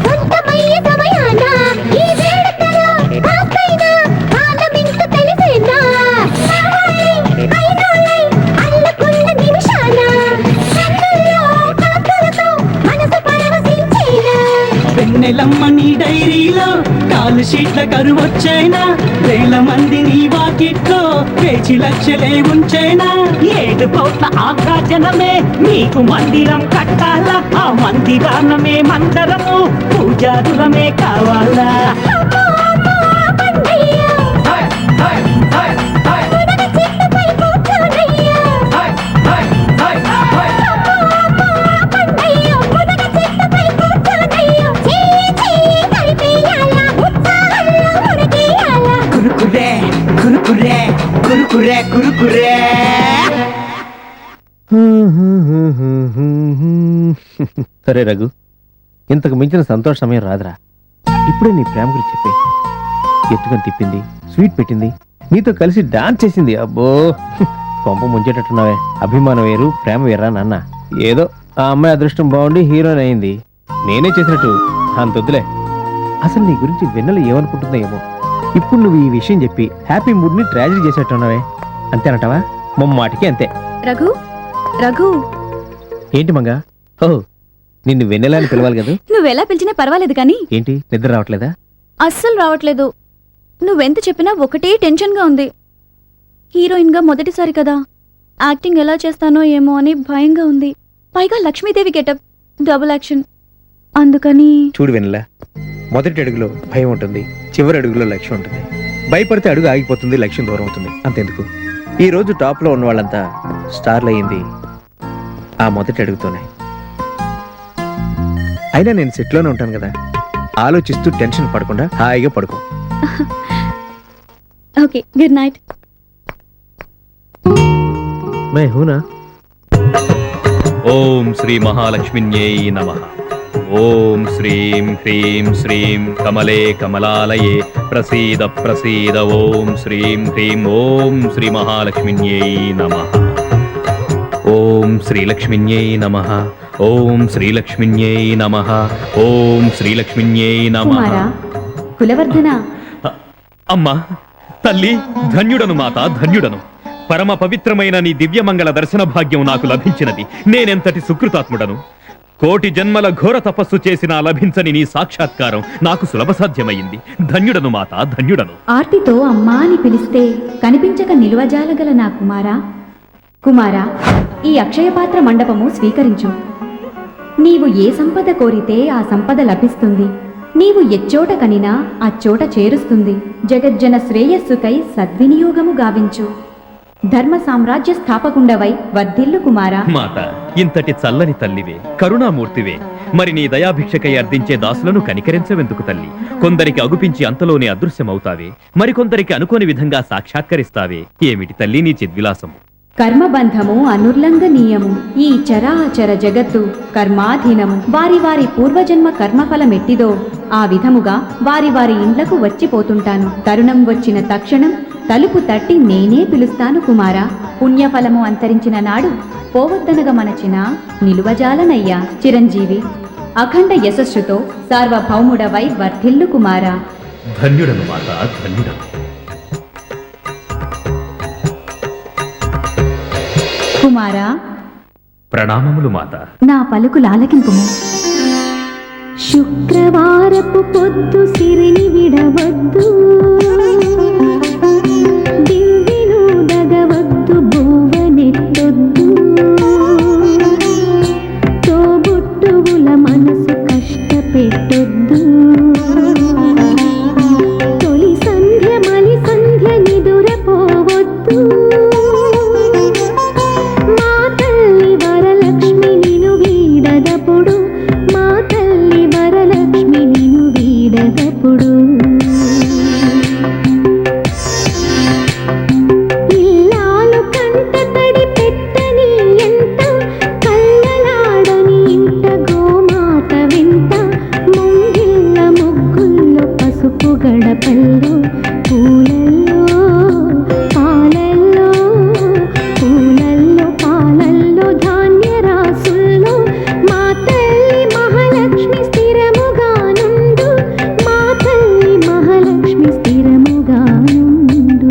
[SPEAKER 3] సొంతమయ్యే సమయాన ఈ వేడుకలో కాస్తైనా ఆనందించు తెలిసేనా అయినోళ్ళై అల్లుకున్న నిమిషాన కన్నుల్లో కాకులతో మనసు పరవశించేనా
[SPEAKER 5] వెన్నెలమ్మ నీ డైరీలో కాలు షీట్ల కరువొచ్చైనా వేల మంది నీ వాకిట్లో పేచి లక్షలే ఉంచైనా 7 కోట్ల ఆకాశనమే నీకు మందిరం కట్టాలా ఆ మందిరానమే మందరము పూజారులమే కావాలా
[SPEAKER 3] అమ్మో అమ్మో పండయ్య మునగ చెట్టుపై కూర్చోనయ్యా అమ్మో అమ్మో పండయ్య మునగ చెట్టుపై కూర్చోనయ్యా చేయి కలిపేయాలా ఉత్సాహంలో మునిగేయాలా
[SPEAKER 8] కురుకురే కురుకురే కురుకురే కురుకురే
[SPEAKER 1] సరే రఘు, ఇంతకు మించిన సంతోష సమయం రాదురా. ఇప్పుడే నీ ప్రేమ గురించి చెప్పే. ఎత్తుకొని తిప్పింది, స్వీట్ పెట్టింది, నీతో కలిసి డాన్స్ చేసింది. అబ్బో కొంప ముంచేటట్టున్నావే. అభిమానం వేరు, ప్రేమ వేరా నాన్న. ఏదో ఆ అమ్మాయి అదృష్టం బాగుండి హీరోయిన్ అయింది. నేనే చేసినట్టు అంతొద్దులే. అసలు నీ గురించి వెన్నెల ఏమనుకుంటుందో ఏమో. ఇప్పుడు నువ్వు ఈ విషయం చెప్పి హ్యాపీ మూడ్ ని ట్రాజడీ చేసేట్టున్నావే. అంతేనంటావా? మాటికి అంతే.
[SPEAKER 4] రఘు రఘు
[SPEAKER 1] ఏంటి మంగా? ఓ, నిన్ను వెన్నెల అని పిలవాలి కదా.
[SPEAKER 4] నువ్వెలా పిలిచినా పర్వాలేదు కానీ
[SPEAKER 1] ఏంటి, నిద్ర రావట్లేదా?
[SPEAKER 4] అస్సలు రావట్లేదు. నువ్వెంత చెప్పినా ఒకటే టెన్షన్గా ఉంది. హీరోయిన్గా మొదటిసారి కదా, యాక్టింగ్ ఎలా చేస్తానో ఏమో అని భయంగా ఉంది. పైగా లక్ష్మీదేవి గెటప్, డబుల్ యాక్షన్. అందుకని
[SPEAKER 1] చూడు వెన్నెల, మొదటి అడుగులో భయం ఉంటుంది, చివరి అడుగులో లక్ష్యం ఉంటుంది. భయపడితే అడుగు ఆగిపోతుంది, లక్ష్యం దూరం అవుతుంది. అంతెందుకు, ఈ రోజు టాప్ లో ఉన్న వాళ్ళంతా స్టార్లు అయ్యింది ఆ మొదటి అడుగుతోనే. అయినా నేను సెట్లోనే ఉంటాను కదా, ఆలోచిస్తూ టెన్షన్ పడకుండా హాయిగా పడుకో.
[SPEAKER 4] Okay, good night.
[SPEAKER 1] మే హూనా.
[SPEAKER 2] ఓం శ్రీ మహాలక్ష్మిన్యై నమః. ఓం శ్రీం హ్రీం శ్రీం కమలే కమలాలయే ప్రసీద ప్రసీద. ఓం శ్రీం హ్రీం ఓం శ్రీ మహాలక్ష్మిన్యై నమః. ఓం శ్రీలక్ష్మిన్యై నమః. ఓం శ్రీలక్ష్మిన్యై నమః. ఓం శ్రీలక్ష్మిన్యై నమః.
[SPEAKER 4] కుమారా, కులవర్ధన.
[SPEAKER 2] అమ్మా తల్లి, ధన్యుడను మాత, ధన్యుడను. పరమ పవిత్రమైన నీ దివ్యమంగళ దర్శన భాగ్యం నాకు లభించినది. నేనెంతటి సుకృతాత్ముడను. కోటి జన్మల ఘోర తపస్సు చేసినా లభించని నీ సాక్షాత్కారం నాకు సులభ సాధ్యమైంది. ధన్యుడను మాత, ధన్యుడను.
[SPEAKER 3] ఆర్తితో అమ్మా అని పిలిస్తే కనిపించక నిలువజాలగల నా కుమారా, కుమారా, ఈ అక్షయపాత్ర మండపము స్వీకరించు. నీవు ఏ సంపద కోరితే ఆ సంపద లభిస్తుంది. నీవు ఎచ్చోట కనినా అచ్చోట చేరుస్తుంది. జగజ్జన శ్రేయస్సుకై సద్వినియోగము గావించు. ధర్మ సామ్రాజ్య స్థాపకుండవై వర్ధిల్లు కుమారా.
[SPEAKER 2] మాత, ఇంతటి చల్లని తల్లివే, కరుణామూర్తివే, మరి నీ దయాభిక్షకై అర్థించే దాసులను కనికరించవెందుకు తల్లి? కొందరికి అగుపించి అంతలోనే అదృశ్యమవుతావే, మరికొందరికి అనుకోని విధంగా సాక్షాత్కరిస్తావే. ఏమిటి తల్లి నీ చిద్విలాసము?
[SPEAKER 3] కర్మబంధము అనుర్లంఘనీయము. ఈ చరాచర జగత్తు కర్మాధీనము. వారి వారి పూర్వజన్మ కర్మఫలమెట్టిదో ఆ విధముగా వారి వారి ఇండ్లకు వచ్చిపోతుంటాను. తరుణం వచ్చిన తక్షణం తలుపు తట్టి నేనే పిలుస్తాను కుమారా. పుణ్యఫలము అంతరించిన నాడు పోవద్దనగ మనచిన నిలువజాలనయ్యా. చిరంజీవి అఖండ యశస్సుతో సార్వభౌముడవై వర్ధిల్లు కుమారా.
[SPEAKER 2] ధన్యుడను మాత, ధన్యుడను.
[SPEAKER 3] కుమారా,
[SPEAKER 2] ప్రణామములు మాత.
[SPEAKER 3] నా పలుకులాలకింపుము. శుక్రవారపు పొద్దు సిరిని విడవద్దు, దివ్యను దగవద్దు, భువనెత్తొద్దు. తోబుట్టువుల మనసు కష్టపెట్టొద్దు. తొలి సంధ్య మలి సంధ్య నిదురపోవద్దు. మా తల్లి వరలక్ష్మి నిను వీడదప్పుడు, మా తల్లి వరలక్ష్మి నిను వీడదప్పుడు. ఇల్లాలు కంట తడి పెట్టని ఎంత, కళ్ళలాడని ఇంట గోమాత వింత. ముంగిళ్ళ ముగ్గుల్లో పసుపు గడపల్లో, పూలల్లో పాలల్లో, పూలల్లో పాలల్లో, ధాన్య రాసుల్లో మా తల్లి మహాలక్ష్మి స్థిరముగా నుండు. మా తల్లి మహాలక్ష్మి స్థిరముగా నుండు.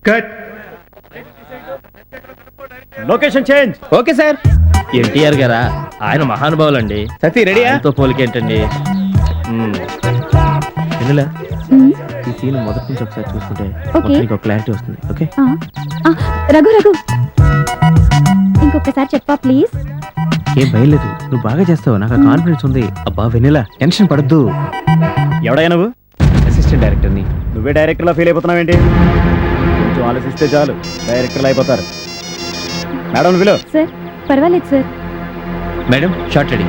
[SPEAKER 2] Cut. Location change.
[SPEAKER 1] Okay sir.
[SPEAKER 6] NTR గారా? ఆయన మహానుభావులండి.
[SPEAKER 1] సతీ రెడీయా?
[SPEAKER 6] ఆయనతో పోలికేంటండి?
[SPEAKER 1] వెన్నెల,
[SPEAKER 3] ఉమ్,
[SPEAKER 1] ఈ సీన్ మొదటి నుంచి ఒకసారి చూసుకుంటే
[SPEAKER 3] ఓకే.
[SPEAKER 1] మొత్తం నీకు క్లారిటీ వస్తుంది. ఓకే
[SPEAKER 3] ఆ, ఆ, రఘు రఘు ఇంకొకసారి చెప్పా ప్లీజ్.
[SPEAKER 1] ఏం భయం లేదు, నువ్వు బాగా చేస్తావు, నాకు ఆ కాన్ఫిడెన్స్ ఉంది. అబ్బా వెన్నెల, టెన్షన్ పడద్దు.
[SPEAKER 2] ఎవడయ్యా నువ్వు?
[SPEAKER 1] అసిస్టెంట్ డైరెక్టర్ని.
[SPEAKER 2] నువ్వే డైరెక్టర్లా ఫీల్ అయిపోతున్నావేంటి? కొంచెం ఆలోచిస్తే చాలు, డైరెక్టర్లు అయిపోతారు. మేడం విలో.
[SPEAKER 3] సార్ పర్వాలేదు సార్.
[SPEAKER 1] Madam short ready.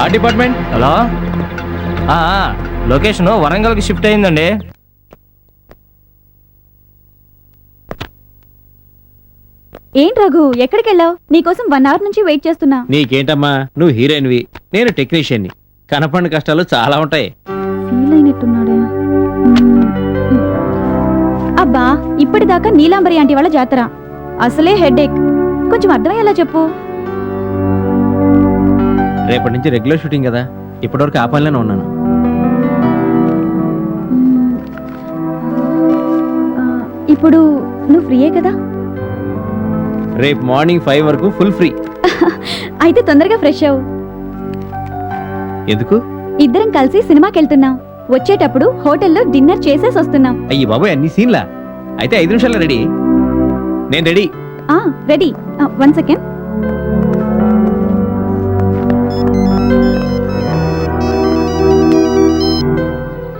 [SPEAKER 1] ఆ డిపార్ట్మెంట్.
[SPEAKER 6] హలో, లొకేషన్ వరంగల్కి షిఫ్ట్ అయిందండి.
[SPEAKER 4] ఏంటి రఘు, ఎక్కడికి వెళ్ళావు? నీకోసం 1 hour నుంచి వెయిట్ చేస్తున్నా.
[SPEAKER 1] నీకేంటమ్మా, నువ్వు హీరోయిన్వి, నేను టెక్నీషియన్ని. కనపడిన కష్టాలు చాలా ఉంటాయి.
[SPEAKER 4] ఫీల్ అయినట్టున్నాడే. అబ్బా, ఇప్పటిదాకా నీలాంబరి ఆంటీ వాళ్ళ జాతర, అసలే హెడేక్. కొంచెం అర్థమయ్యేలా చెప్పు.
[SPEAKER 1] రేపటి నుంచి రెగ్యులర్ షూటింగ్ కదా, ఇప్పటివరకు ఆ పనిలోనే ఉన్నాను.
[SPEAKER 4] ఇప్పుడు నువ్వు ఫ్రీయే కదా?
[SPEAKER 1] రేపు మార్నింగ్ 5 వరకు ఫుల్ ఫ్రీ.
[SPEAKER 4] అయితే తొందరగా ఫ్రెష్ అవ్వు.
[SPEAKER 1] ఎందుకు?
[SPEAKER 4] ఇద్దరం కలిసి సినిమాకి వెళ్తున్నాం. వచ్చేటప్పుడు హోటల్లో డిన్నర్ చేసేసి వస్తున్నాం.
[SPEAKER 1] అయ్యి బాబోయ్, అన్ని సీన్లా? అయితే 5 నిమిషాల్లో రెడీ. నేను ready.
[SPEAKER 4] Ready. 1 second.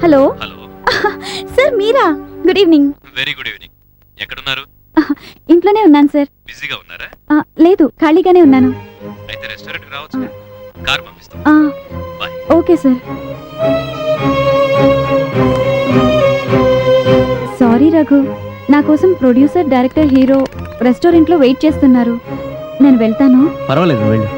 [SPEAKER 4] Hello sir, మీరా? Good evening.
[SPEAKER 10] Very good evening. ఎక్కడున్నారు?
[SPEAKER 4] ఇంట్లోనే ఉన్నాను సార్.
[SPEAKER 10] బిజీగా ఉన్నారా?
[SPEAKER 4] లేదు, ఖాళీగానే ఉన్నాను.
[SPEAKER 10] అయితే రెస్టారెంట్ రావచ్చు. కార్ పంపిస్తాం. Bye.
[SPEAKER 4] Okay sir. Sorry Raghu, నా కోసం ప్రొడ్యూసర్, డైరెక్టర్, హీరో రెస్టారెంట్లో వెయిట్ చేస్తున్నారు. నేను వెళ్తాను.
[SPEAKER 1] పర్వాలేదు, నువ్వు వెళ్ళు.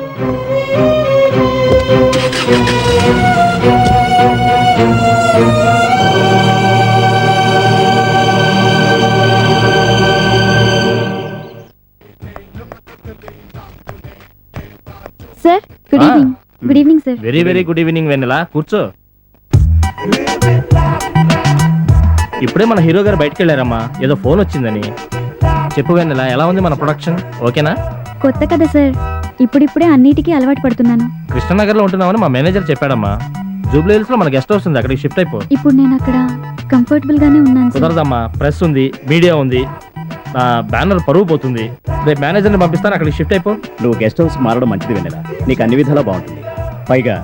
[SPEAKER 4] Sir good evening. Good evening sir.
[SPEAKER 6] Very very good evening వెన్నెలా, కూర్చో. ఇప్పుడే మన హీరో గారు బయటకు వెళ్ళారమ్మా, ఏదో ఫోన్ వచ్చిందని. చెప్పు వెన్నెల, ఎలా ఉంది మన ప్రొడక్షన్? ఓకేనా?
[SPEAKER 4] కొత్త కదా సార్, ఇప్పుడిప్పుడే అన్నిటికీ అలవాటు పడుతున్నాను.
[SPEAKER 6] కృష్ణనగర్ లో ఉంటున్నామని మా మేనేజర్ చెప్పాడమ్మా. జూబ్లీ హిల్స్ లో మన గెస్ట్ హౌస్ ఉంది, అక్కడికి షిఫ్ట్ అయిపో.
[SPEAKER 4] ఇప్పుడు నేను అక్కడ కంఫర్టబుల్ గానే ఉన్నాను సార్.
[SPEAKER 6] కుదరదమ్మా, ప్రెస్ ఉంది, మీడియా ఉంది, నా బ్యానర్ పరువు పోతుంది. రేపు మేనేజర్ని పంపిస్తాను, అక్కడికి షిఫ్ట్ అయిపో.
[SPEAKER 2] నువ్వు గెస్ట్ హౌస్ మారడం మంచిది వెన్నెల, నీకు అన్ని విధాలా బాగుంటుంది. పైగా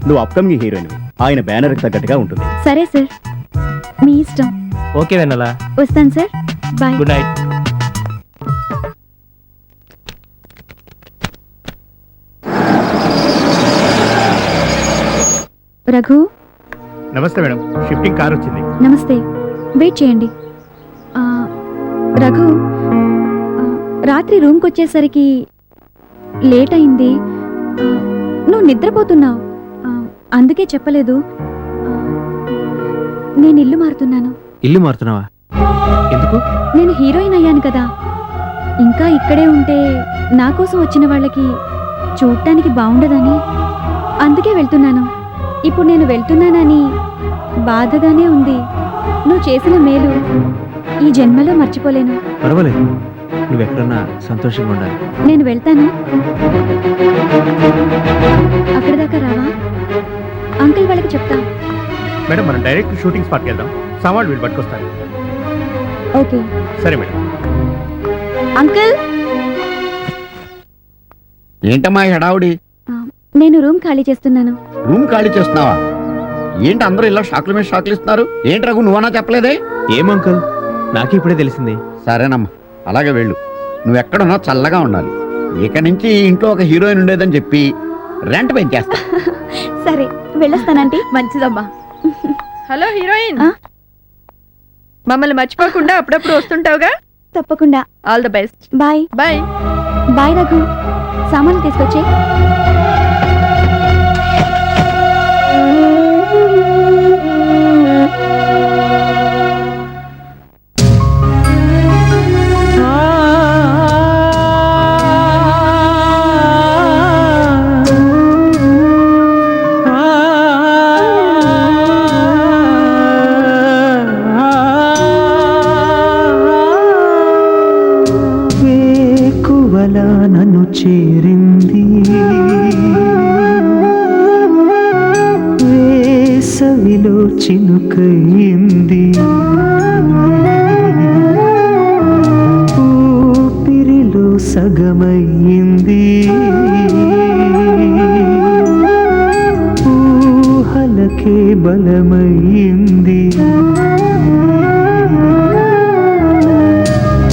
[SPEAKER 2] నువ్వు అప్కమింగ్ హీరోయిన్, ఆయన బ్యానర్కి తగ్గట్టుగా ఉంటుంది.
[SPEAKER 4] సరే సార్, మీ ఇష్టం.
[SPEAKER 6] ఓకే వెన్నెల,
[SPEAKER 4] వస్తాను sir, bye.
[SPEAKER 6] Good night.
[SPEAKER 4] Raghu,
[SPEAKER 2] నమస్తే మేడం, షిఫ్టింగ్ కార్ వచ్చింది.
[SPEAKER 4] నమస్తే, వెయిట్ చేయండి. ఆ, రఘు, రాత్రి రూమ్కి వచ్చేసరికి లేట్ అయింది. నువ్వు నిద్రపోతున్నావు, అందుకే చెప్పలేదు. నేను ఇల్లు మారుతున్నాను.
[SPEAKER 1] ఇల్లు మారుతున్నావా? ఎందుకు?
[SPEAKER 4] నేను హీరోయిన్ అయ్యాను కదా, ఇంకా ఇక్కడే ఉంటే నా కోసం వచ్చిన వాళ్ళకి చూడటానికి బాగుండదని, అందుకే వెళ్తున్నాను. ఇప్పుడు నేను వెళ్తున్నానని బాధగానే ఉంది. నువ్వు చేసిన మేలు ఈ జన్మలో మర్చిపోలేను.
[SPEAKER 1] పర్వాలేదు, నువ్వెక్కడన్నా సంతోషంగా ఉండాలి.
[SPEAKER 4] నేను వెళ్తాను. అక్కడి దాకా రావా? అంకుల్ వాళ్ళకి చెప్తా.
[SPEAKER 2] మేడం, మనం డైరెక్ట్ షూటింగ్ స్పాట్కి వెళ్దాం, సామాన్లు వీళ్ళు పట్టుకొస్తారు.
[SPEAKER 4] ఓకే.
[SPEAKER 2] సరే మేడం.
[SPEAKER 4] అంకుల్,
[SPEAKER 12] ఏంటమ్మా హడావుడి?
[SPEAKER 4] నేను రూమ్ ఖాళీ చేస్తున్నాను.
[SPEAKER 12] రూమ్ ఖాళీ చేస్తున్నావా? ఏంటి అందరూ ఇలా షాక్ల మీద షాక్లు ఇస్తున్నారు? ఏంటి రఘు, నువ్వన్నా చెప్పలేదే?
[SPEAKER 1] ఏం అంకుల్, నాకు ఇప్పుడే తెలిసింది.
[SPEAKER 12] సరేనమ్మా, అలాగే వెళ్ళు. నువ్వు ఎక్కడున్నా చల్లగా ఉండాలి. ఇక నుంచి ఈ ఇంట్లో ఒక హీరోయిన్ ఉండేదని చెప్పి రెంట్ పెంచేస్తా.
[SPEAKER 4] సరే, వెళ్ళొస్తానంటీ.
[SPEAKER 7] మంచిదమ్మా. హలో హీరోయిన్, మమ్మల్ని మర్చిపోకుండా అప్పుడప్పుడు వస్తుంటావుగా?
[SPEAKER 4] తప్పకుండా.
[SPEAKER 7] All the best.
[SPEAKER 4] Bye.
[SPEAKER 7] Bye.
[SPEAKER 4] Bye Raghu, సామాన్లు తీసుకొచ్చే.
[SPEAKER 8] నన్ను చేరింది వేసవిలో చినుకయింది, ఊపిరిలో సగమయ్యింది, ఊహలకే బలమయ్యింది,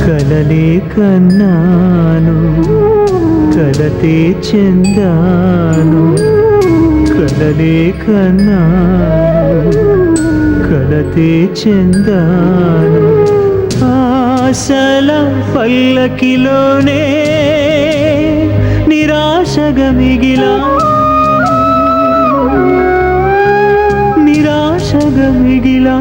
[SPEAKER 8] కలలే కన్నాను, కలతే చెందాను, కలలే కన్నాను, కలతే చెందాను, ఆశల పల్లకిలోనే నిరాశగా మిగిలా, నిరాశగా మిగిలా.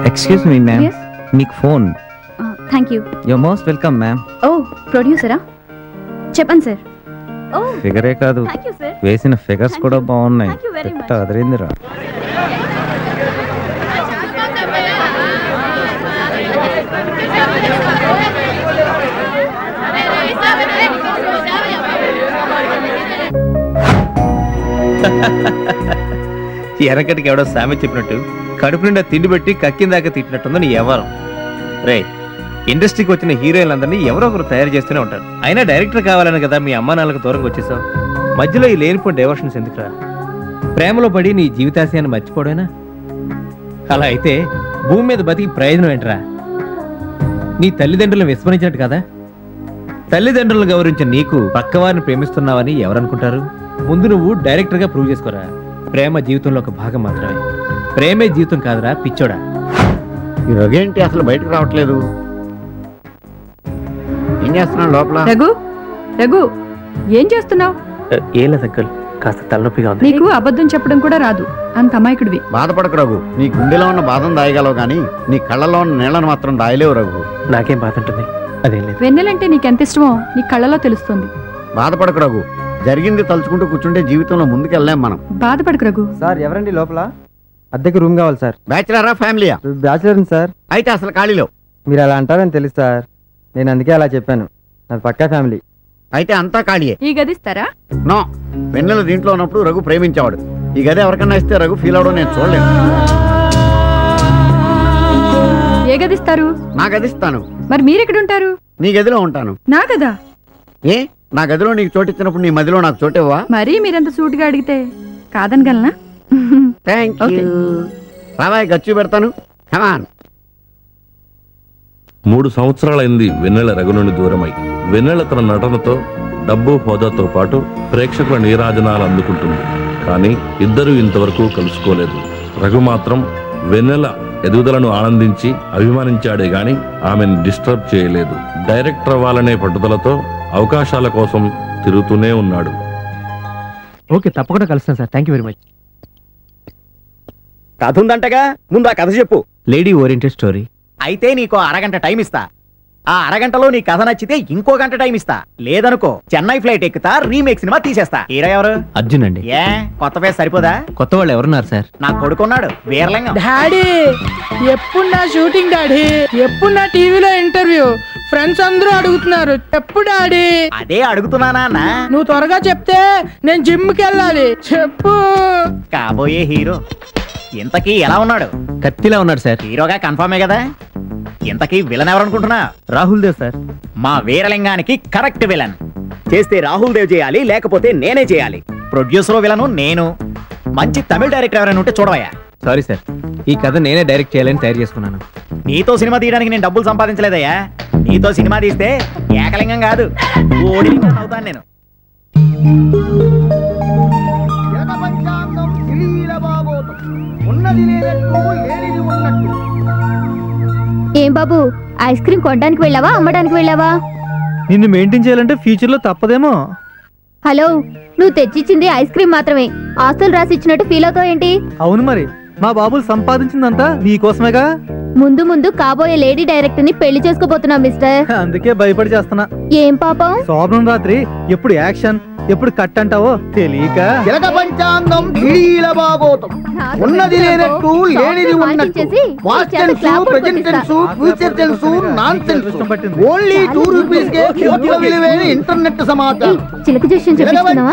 [SPEAKER 1] Excuse me ma'am,
[SPEAKER 4] Yes?
[SPEAKER 1] మీకు phone.
[SPEAKER 4] Thank you.
[SPEAKER 1] You're most welcome ma'am.
[SPEAKER 4] ఓ, ప్రొడ్యూసరా? చెప్పండి సార్. ఓ,
[SPEAKER 1] ఫిగరే కాదు,
[SPEAKER 4] థ్యాంక్ యూ సార్.
[SPEAKER 1] వేసిన ఫిగర్స్
[SPEAKER 4] Thank
[SPEAKER 1] కూడా
[SPEAKER 4] you.
[SPEAKER 1] బాగున్నాయి.
[SPEAKER 4] Thank you very much.
[SPEAKER 1] అదరిందిరా. ఎనకటికి ఎవడో సామె చెప్పినట్టు కడుపు నిండా తిండి పెట్టి కక్కిందాకా తిట్టినట్టుందో నీ ఎవరం. రే, ఇండస్ట్రీకి వచ్చిన హీరోయిన్లందరినీ ఎవరో ఒకరు తయారు చేస్తూనే ఉంటారు. అయినా డైరెక్టర్ కావాలని కదా మీ అమ్మా నాన్నలకు దూరంగా వచ్చేసావు. మధ్యలో ఈ లేనిపోయిన డైవర్షన్స్ ఎందుకురా? ప్రేమలో పడి నీ జీవితాశయాన్ని మర్చిపోవడమేనా? అలా అయితే భూమి మీద బతికి ప్రయోజనం ఏంట్రా? నీ తల్లిదండ్రులను విస్మరించినట్టు కదా. తల్లిదండ్రులను గౌరవించిన నీకు పక్కవారిని ప్రేమిస్తున్నావని ఎవరనుకుంటారు? ముందు నువ్వు డైరెక్టర్గా ప్రూవ్ చేసుకోరా. ప్రేమ జీవితంలో ఒక భాగం మాత్రమే, ప్రేమే జీవితం కాదురా పిచ్చోడా.
[SPEAKER 12] ఈ రఘేంటి అసలు బయటకు రావట్లేదు? ఏం చేస్తున్నాడు లోపల?
[SPEAKER 7] రఘు, రఘు, ఏం చేస్తున్నావు?
[SPEAKER 1] ఏం లేదు అంకుల్, కాస్త తలనొప్పిగా ఉంది.
[SPEAKER 7] నీకు అబద్ధం చెప్పడం కూడా రాదు, అంత అమాయకుడివి.
[SPEAKER 12] బాధపడకు రఘు, నీ గుండెలో ఉన్న బాధను దాయగలవు కానీ నీ కళ్ళలో ఉన్న నీళ్లను మాత్రం దాయలేవు రఘు.
[SPEAKER 1] నాకేం బాధ ఉంటుంది? అదేం లేదు.
[SPEAKER 7] వెన్నెలంటే నీకెంత ఇష్టమో నీ కళ్ళలో తెలుస్తుంది.
[SPEAKER 12] బాధపడకు రఘు, జరిగింది తలుచుకుంటూ కూర్చుంటే జీవితంలో ముందుకెళ్ళాం మనం.
[SPEAKER 7] బాధపడకు రఘు.
[SPEAKER 13] సార్ ఎవరండి లోపల? అద్దెకి రూమ్ కావాలి సార్.
[SPEAKER 12] బ్యాచిలరా ఫ్యామిలీయా?
[SPEAKER 13] Bachelor sir.
[SPEAKER 12] అయితే అసలు ఖాళీలో.
[SPEAKER 13] మీరు అలా అంటారని తెలుసు సార్, నేను అందుకే అలా చెప్పాను. నాది పక్కా ఫ్యామిలీ.
[SPEAKER 12] అయితే అంతా ఖాళీయే.
[SPEAKER 7] ఈ గదిస్తారా?
[SPEAKER 12] నో, వెన్నెల దీంట్లో ఉన్నప్పుడు రఘు ప్రేమించేవాడు. ఈ గది ఎవరికన్నా ఇస్తే రఘు ఫీల్ అవడం నేను చూడలేను.
[SPEAKER 7] ఏ గదిస్తారు?
[SPEAKER 12] నా గదిస్తాను.
[SPEAKER 7] మరి మీరెక్కడుంటారు?
[SPEAKER 12] నీ గదిలో ఉంటాను.
[SPEAKER 7] నా కదా?
[SPEAKER 12] ఏ, నా గదిలో నీకు చోటిచ్చినప్పుడు నీ మదిలో నాకు చోటివ్వా?
[SPEAKER 7] మరీ మీరెంత సూటిగా అడిగితే కాదనగలనా?
[SPEAKER 12] Thank you. రావాయి, గచ్చు పెడతాను. కమాన్.
[SPEAKER 14] 3 సంవత్సరాలైంది వెన్నెల రఘు నుండి దూరమై. వెన్నెల తన నటనతో, డబ్బు హోదాతో పాటు ప్రేక్షకుల నీరాజనాలు అందుకుంటుంది. కానీ ఇద్దరూ ఇంతవరకు కలుసుకోలేదు. రఘు మాత్రం వెన్నెల ఎదుగుదలను ఆనందించి అభిమానించాడే గాని ఆమెను డిస్టర్బ్ చేయలేదు. డైరెక్టర్ అవ్వాలనే పట్టుదలతో అవకాశాల కోసం తిరుగుతూనే ఉన్నాడు.
[SPEAKER 1] ఓకే, తప్పకుండా కలుస్తాను sir. Thank you very much.
[SPEAKER 2] కథ ఉందంటగా, ముందు ఆ కథ చెప్పు.
[SPEAKER 1] Lady oriented story.
[SPEAKER 2] అయితే నీకు అరగంట టైం ఇస్తా. ఆ అరగంటలో నీ కథ నచ్చితే ఇంకో గంట టైం ఇస్తా. లేదనుకో చెన్నై ఫ్లైట్ ఎక్కుతా, రీమేక్ సినిమా తీసేస్తా. హీరో ఎవరు?
[SPEAKER 1] అర్జున్ అండి.
[SPEAKER 2] ఏ కొత్త ఫేస్ సరిపోదా?
[SPEAKER 1] కొత్త వాళ్ళు ఎవరున్నారు సార్?
[SPEAKER 2] నా కొడుకున్నాడు, వీరలింగం.
[SPEAKER 5] డాడీ ఎప్పుడు నా షూటింగ్ డాడీ, ఎప్పుడు నా టీవీలో ఇంటర్వ్యూ, ఫ్రెండ్స్ అందరూ అడుగుతున్నారు ఎప్పుడు డాడీ.
[SPEAKER 2] అదే అడుగుతున్నానా అన్న?
[SPEAKER 5] నువ్వు త్వరగా చెప్తే నేను జిమ్ కి వెళ్ళాలి. చెప్పు.
[SPEAKER 2] కాబోయే హీరో ఇంతకీ ఎలా ఉన్నాడు?
[SPEAKER 1] కత్తిలా ఉన్నాడు సార్.
[SPEAKER 2] హీరోగా కన్ఫర్మే కదా? ఇంతకీ విలన్ ఎవరనుకుంటున్నా?
[SPEAKER 1] రాహుల్ దేవ్ సార్.
[SPEAKER 2] మా వీరలింగానికి కరెక్ట్ విలన్. చేస్తే రాహుల్ దేవ్ చేయాలి, లేకపోతే నేనే చేయాలి. ప్రొడ్యూసర్ విలను నేను. మంచి తమిళ డైరెక్టర్ ఎవరైనా ఉంటే చూడవయ్యా.
[SPEAKER 1] సారీ సార్, ఈ కథ నేనే డైరెక్ట్ చేయాలని తయారు చేసుకున్నాను.
[SPEAKER 2] నీతో సినిమా తీయడానికి నేను డబ్బులు సంపాదించలేదయ్యా. నీతో సినిమా తీస్తే ఏకలింగం కాదు, ఓడిలింగం అవుతాను నేను.
[SPEAKER 3] ఏం బాబు, ఐస్ క్రీమ్ కొనడానికి వెళ్ళావా అమ్మడానికి వెళ్ళావా?
[SPEAKER 13] నిన్ను మెయింటైన్ చేయాలంటే ఫ్యూచర్ లో తప్పదేమో.
[SPEAKER 3] హలో, నువ్వు తెచ్చిచ్చింది ఐస్ క్రీమ్ మాత్రమే, ఆస్తులు రాసి ఇచ్చినట్టు ఫీల్ అవుతావు ఏంటి?
[SPEAKER 13] అవును మరి, మా బాబులు సంపాదించిందంతా నీకోసమేగా.
[SPEAKER 3] ముందు ముందు కాబోయే లేడీ డైరెక్టర్ ని పెళ్లి చేసుకోబోతున్నా మిస్టర్.
[SPEAKER 13] అందుకే భయపడి చేస్తున్నా.
[SPEAKER 3] ఏం పాపం?
[SPEAKER 13] శోభనం రాత్రి ఎప్పుడు యాక్షన్ ఎప్పుడు కట్ అంటావో తెలియక.
[SPEAKER 12] పంచాంగం ఉన్నది లేనట్టు లేనిది ఉన్నట్టు. Past tense, present tense, future tense nonsense. Only 2 rupees కే కోట్ల విలువైన ఇంటర్నెట్ సమాచారం.
[SPEAKER 3] చిలక జోష్యం చెప్తున్నావా?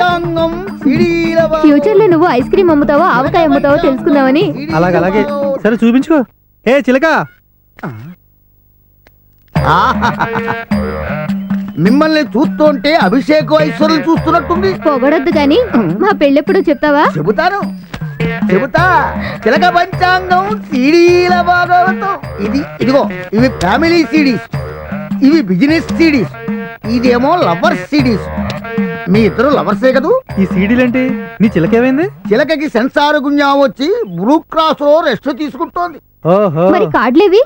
[SPEAKER 3] ఫ్యూచర్ లో నువ్వు ఐస్ క్రీమ్ అమ్ముతావో ఆవకాయ అమ్ముతావో తెలుసుకుందామని.
[SPEAKER 13] అలాగే సరే చూపించుకో. ఏ చిలక,
[SPEAKER 12] మిమ్మల్ని చూస్తుంటే అభిషేక్ ఐశ్వర్యం చూస్తున్నట్టుంది.
[SPEAKER 3] పొగడొద్దు గాని మా పెళ్ళెప్పుడు చెప్తావా?
[SPEAKER 12] చెబుతాను, చెబుతా. చిలక పంచాంగం సీడీల భాగవతం. ఇదిగో ఇవి ఫ్యామిలీ సిడీస్, ఇవి బిజినెస్ సిడీస్, ఇదేమో లవర్స్ సిడీస్. మీ ఇద్దరు లవర్సే కదూ?
[SPEAKER 13] ఈ సీడీలేంటి? నీ చిలకేమైంది?
[SPEAKER 12] చిలకకి సెన్సార్ గుంజా వచ్చి బ్లూ క్రాస్ లో రెస్ట్ తీసుకుంటోంది.
[SPEAKER 3] మరి కార్డులేవి?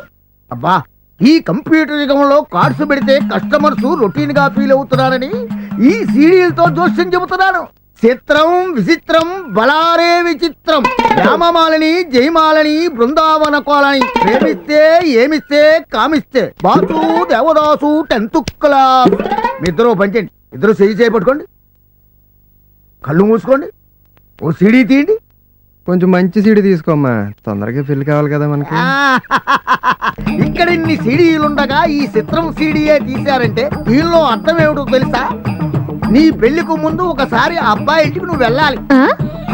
[SPEAKER 12] అబ్బా, ఈ కంప్యూటర్ యుగంలో కార్డ్స్ పెడితే కస్టమర్స్ రొటీన్ గా ఫీల్ అవుతున్నారని ఈ సీరియల్తో జోస్యం చెబుతున్నాను. చిత్రం విచిత్రం బలారే విచిత్రం. రామమాలని జయమాలని బృందావన కోలని. ప్రేమిస్తే ఏమిస్తే కామిస్తే. Boss Devadasu 10th class. మీ ఇద్దరు పంచండి, ఇద్దరు చేపట్టుకోండి, కళ్ళు మూసుకోండి, ఓ సీడీ తీయండి.
[SPEAKER 13] కొంచెం మంచి సీడీ తీసుకోమ్మా, తొందరగా పెళ్లి కావాలి కదా మనకి.
[SPEAKER 12] ఇక్కడ ఇన్ని సీడీలుండగా ఈ చిత్రం సీడీయే తీశారంటే దీనిలో అర్థం ఏమిటో తెలుసా? నీ పెళ్లికి ముందు ఒకసారి ఆ అబ్బాయి ఇంటికి నువ్వు వెళ్ళాలి.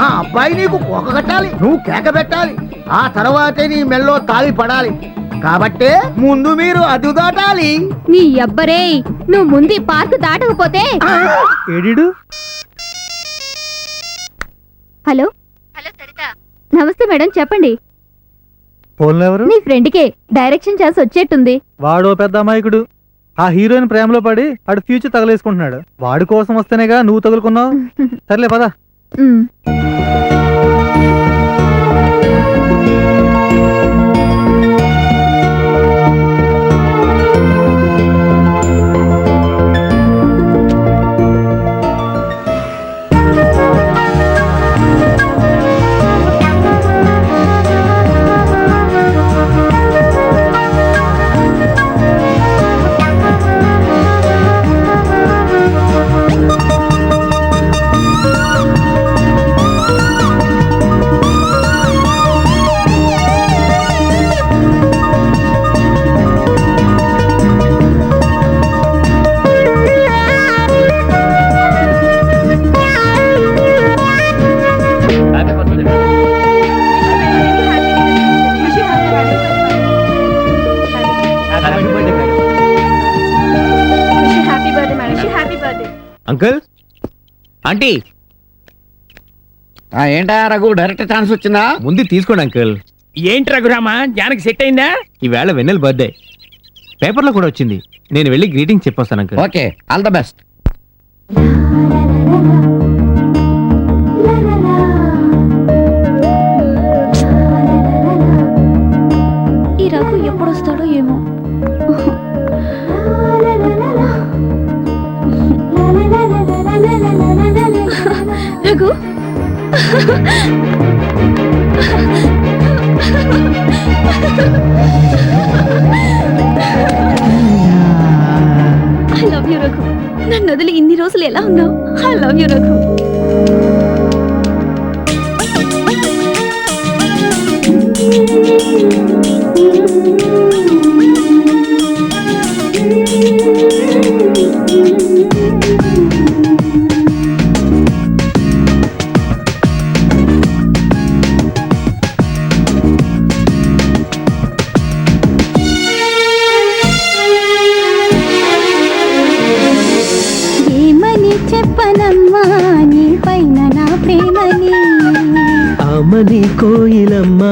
[SPEAKER 12] ఆ అబ్బాయి నీకు కోక కట్టాలి, నువ్వు కేక పెట్టాలి. ఆ తర్వాతే నీ మెల్లో తాళి పడాలి. కాబట్టే ముందు మీరు అది దాటాలి.
[SPEAKER 3] నీ అబ్బరే, నువ్వు ముందు పార్క్ దాటకపోతే.
[SPEAKER 13] ఏడీడు?
[SPEAKER 3] Hello
[SPEAKER 11] hello Saritha.
[SPEAKER 3] నమస్తే మేడం, చెప్పండి.
[SPEAKER 13] ఫోన్లో ఎవరు?
[SPEAKER 3] నీ ఫ్రెండ్ కే డైరెక్షన్ చేసి వచ్చేట్టుంది.
[SPEAKER 13] వాడో పెద్ద అమాయకుడు. ఆ హీరోయిన్ ప్రేమలో పడి ఆడు ఫ్యూచర్ తగలేసుకుంటున్నాడు. వాడి కోసం వస్తేనేగా నువ్వు తగులుకున్నావు. సర్లే పద.
[SPEAKER 1] ఆంటీ
[SPEAKER 12] ఏంటా రఘు డైరెక్ట్ ఛాన్స్ వచ్చిందా?
[SPEAKER 1] ముందు తీసుకోండి అంకుల్.
[SPEAKER 6] ఏంటి రఘురామా జానకి సెట్ అయిందా?
[SPEAKER 1] ఈవేళ వెన్నెల బర్త్డే పేపర్లో కూడా వచ్చింది. నేను వెళ్ళి గ్రీటింగ్ చెప్పొస్తాను uncle.
[SPEAKER 12] Okay, all the best.
[SPEAKER 4] ఈ రఘు ఎప్పుడు వస్తాడో ఏమో. Raghu I love you Raghu. నన్ను వదిలి ఇన్ని రోజులు ఎలా ఉన్నావు? I love you Raghu.
[SPEAKER 3] ఏమని చెప్పనమ్మా నీ పైన నా ప్రేమని,
[SPEAKER 8] అమని కోయిలమ్మా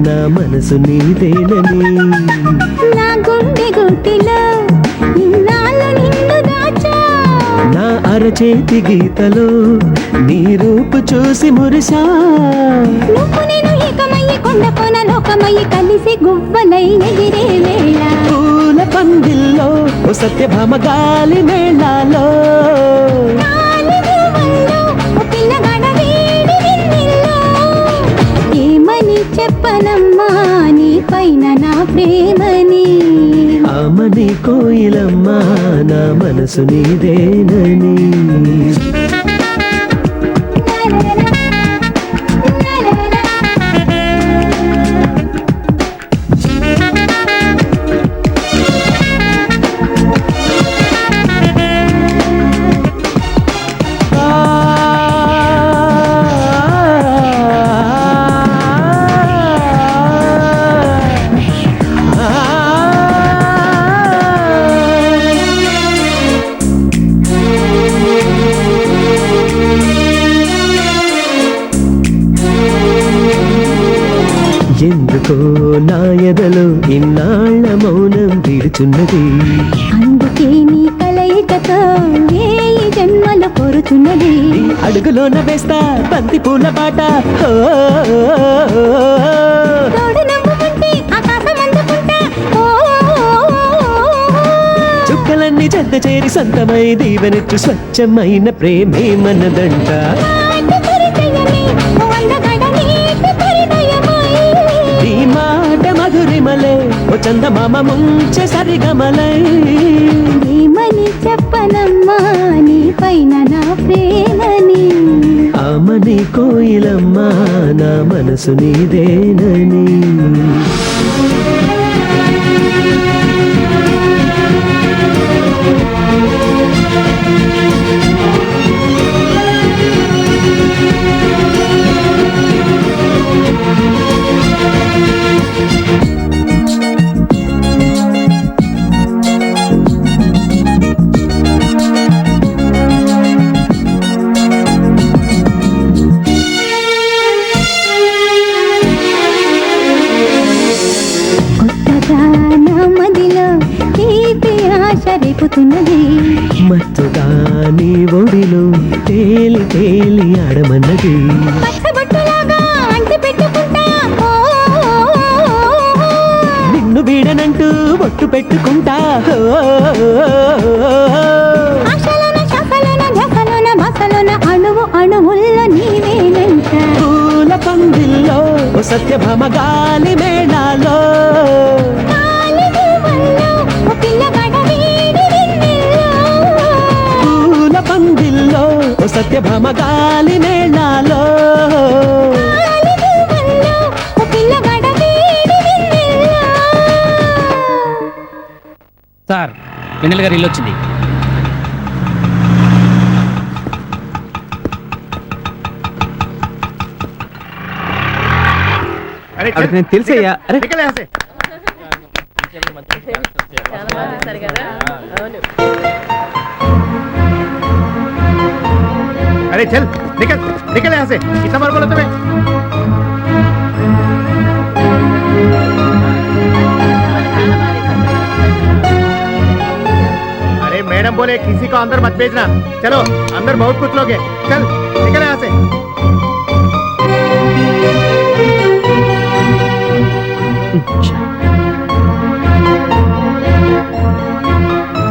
[SPEAKER 8] నా మనసు నీదేనని,
[SPEAKER 3] నా గుండె గుట్టిలో ఇన్నాళ్ళు నిన్ను దాచా,
[SPEAKER 8] నా అరచేతి గీతలో నీ రూపు చూసి మురిసా,
[SPEAKER 3] నువ్వు నేను ఏకమయ్యి కొండ కొన లోకమయ్యి కలిసి గువ్వలై ఎగిరే వేళ,
[SPEAKER 8] పూల పందిల్లో ఓ సత్యభామ గాలి మేళాలో,
[SPEAKER 3] నాలి నువ్వల్లో ఓ పిల్లగాడ వేడి వెన్నెల్లో, ఏమని చెప్పనమ్మా నీ పైన నా ప్రేమని,
[SPEAKER 8] అమని కోయిలమ్మా నా మనసు నీదేనని. ఎందుకో నా ఎదలో ఇన్నాళ్ళ మౌనం విడుచున్నది,
[SPEAKER 3] అందుకే నీ కలయికతో వేయి జన్మలు కోరుచున్నది,
[SPEAKER 8] అడుగులోన వేస్తా బంతి పూల బాట,
[SPEAKER 3] తోడు నవ్వుకుంటే ఆకాశం అందుకుంటా,
[SPEAKER 8] చుక్కలన్నీ చెద్ద చేరి సొంతమై దీవెనెచ్చు స్వచ్ఛమైన ప్రేమే మనదంట,
[SPEAKER 3] నాటి పరిచయమే ఓ అందగడ నీటి పరిణయమై,
[SPEAKER 8] నీ మాట మధురిమలే ఓ చందమామ ముంచె సరిగమలై,
[SPEAKER 3] ఏమని చెప్పనమ్మా నీ పైన నా ప్రేమని,
[SPEAKER 8] అమని కోయిలమ్మా నా మనసు నీదేనని.
[SPEAKER 3] కొత్తగా నా మదిలో తీపి ఆశ రేపుతున్నది,
[SPEAKER 8] మత్తుగా నీ ఒడిలో తేలి తేలి ఆడమన్నది,
[SPEAKER 3] పచ్చబొట్టులాగా అంటి పెట్టుకుంటా,
[SPEAKER 8] నిన్ను వీడనంటూ బొట్టు పెట్టుకుంటా,
[SPEAKER 3] ఆశలోన శ్వాసలోన ధ్యాసలోన భాసలోన అణువు అణువుల్లో నీవేనంట,
[SPEAKER 8] పూల పందిల్లో ఓ సత్యభామ గాలి మేళాలో,
[SPEAKER 3] నాలి నువ్వల్లో ఓ పిల్లగాడ వేడి వెన్నెల్లో,
[SPEAKER 8] పూల పందిల్లో ఓ సత్యభామ గాలి మేళాలో,
[SPEAKER 3] నాలి నువ్వల్లో ఓ పిల్లగాడ వేడి వెన్నెల్లో.
[SPEAKER 6] సార్ వెన్నెల గారు ఇల్లు వచ్చింది.
[SPEAKER 1] అక్కడికి నేను తెలుసయ్యా. అరే
[SPEAKER 12] अरे चल निकल निकल यहाँ से कितना बार बोला तुम्हें अरे मैडम बोले किसी को अंदर मत भेजना चलो अंदर बहुत कुछ लोग हैं चल निकल यहाँ से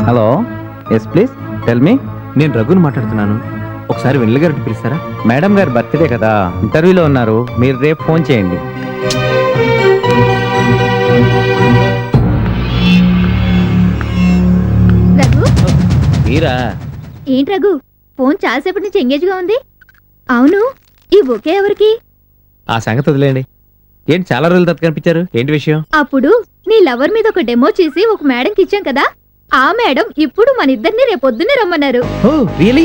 [SPEAKER 1] hello yes please tell me. నేను రఘుని మాట్లాడుతున్నాను. ఒకసారి వెన్నెల గారిని పిలుస్తారా? మేడం గారు బర్త్డే కదా, ఇంటర్వ్యూలో ఉన్నారు. మీరు రేపు ఫోన్ చేయండి.
[SPEAKER 4] రఘు,
[SPEAKER 1] మీరా?
[SPEAKER 4] ఏంటి రఘు, ఫోన్ చాలాసేపటి నుంచి ఎంగేజ్ గా ఉంది. అవును, ఈ బొకే ఎవరికి?
[SPEAKER 1] ఆ సంగతి వదిలేండి. ఏంటి చాలా రోజుల తర్వాత కనిపించారు? ఏంటి విషయం?
[SPEAKER 4] అప్పుడు నీ లవర్ మీద ఒక డెమో చేసి ఒక మేడంకి ఇచ్చాం కదా, ఆ మేడం ఇప్పుడు మన ఇద్దరిని రేపొద్దునే రమ్మన్నారు.
[SPEAKER 1] Oh really?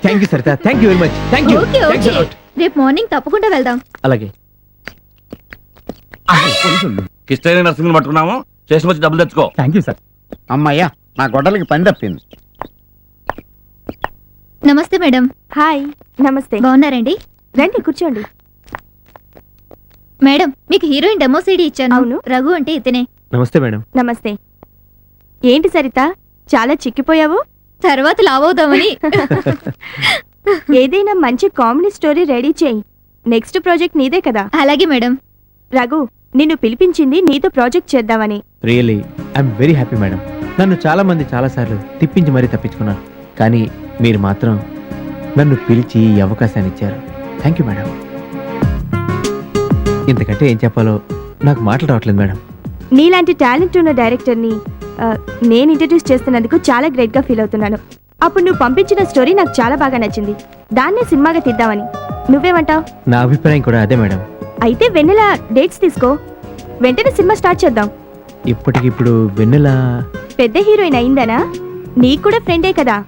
[SPEAKER 1] Thank you Sarita, thank you very much. Thank you.
[SPEAKER 4] Okay okay, రేపు మార్నింగ్ తప్పకుండా వెళ్దాం.
[SPEAKER 1] అలాగే.
[SPEAKER 10] కిష్టైన నర్సింగ్ పట్టుకున్నాము, స్టేషన్ వచ్చి డబ్బులు తెచ్చుకో.
[SPEAKER 2] Thank you sir.
[SPEAKER 12] అమ్మయ్యా నా గొడ్డలకి పని తప్పింది.
[SPEAKER 4] నమస్తే మేడం.
[SPEAKER 7] హాయ్. నమస్తే.
[SPEAKER 4] బాగున్నారండి?
[SPEAKER 7] రండి కూర్చోండి.
[SPEAKER 4] మేడం, మీకు హీరోయిన్ డెమో సీడీ ఇచ్చాను.
[SPEAKER 7] అవును.
[SPEAKER 4] రఘు అంటే ఇతనే.
[SPEAKER 1] నమస్తే మేడం.
[SPEAKER 7] నమస్తే. ఏంటి సరిత చాలా చిక్కిపోయావు?
[SPEAKER 4] తర్వాత లావవుదామని.
[SPEAKER 7] ఏదైనా మంచి కామెడీ స్టోరీ రెడీ చేయి. నెక్స్ట్ ప్రాజెక్ట్ నీదే కదా.
[SPEAKER 4] అలాగే మేడం.
[SPEAKER 7] రఘు, నిన్ను పిలిపించింది నీతో ప్రాజెక్ట్ చేద్దామని.
[SPEAKER 1] Really I'm very happy madam. నన్ను చాలా మంది చాలాసార్లు తిప్పించి మరీ తప్పించుకున్నారు, కానీ మీరు మాత్రం నన్ను పిలిచి ఈ అవకాశాన్ని ఇచ్చారు. Thank you madam. ఇంతకంటే ఏం చెప్పాలో నాకు మాటలు రావట్లేదు మేడం.
[SPEAKER 7] నీలాంటి టాలెంట్ ఉన్న డైరెక్టర్ని నేను ఇంట్రడ్యూస్ చేస్తున్నందుకు చాలా గ్రేట్గా ఫీల్ అవుతున్నాను. అప్పుడు నువ్వు పంపించిన స్టోరీ నాకు చాలా బాగా నచ్చింది. దాన్నే సినిమాగా తీద్దామని. నువ్వేమంటావు?
[SPEAKER 1] నా అభిప్రాయం కూడా అదే మేడం.
[SPEAKER 7] అయితే వెన్నెల డేట్స్ తీసుకో, వెంటనే సినిమా స్టార్ట్ చేద్దాం.
[SPEAKER 1] ఇప్పటికిప్పుడు వెన్నెల
[SPEAKER 7] పెద్ద హీరోయిన్ అయిందనా? నీకు కూడా ఫ్రెండే కదా.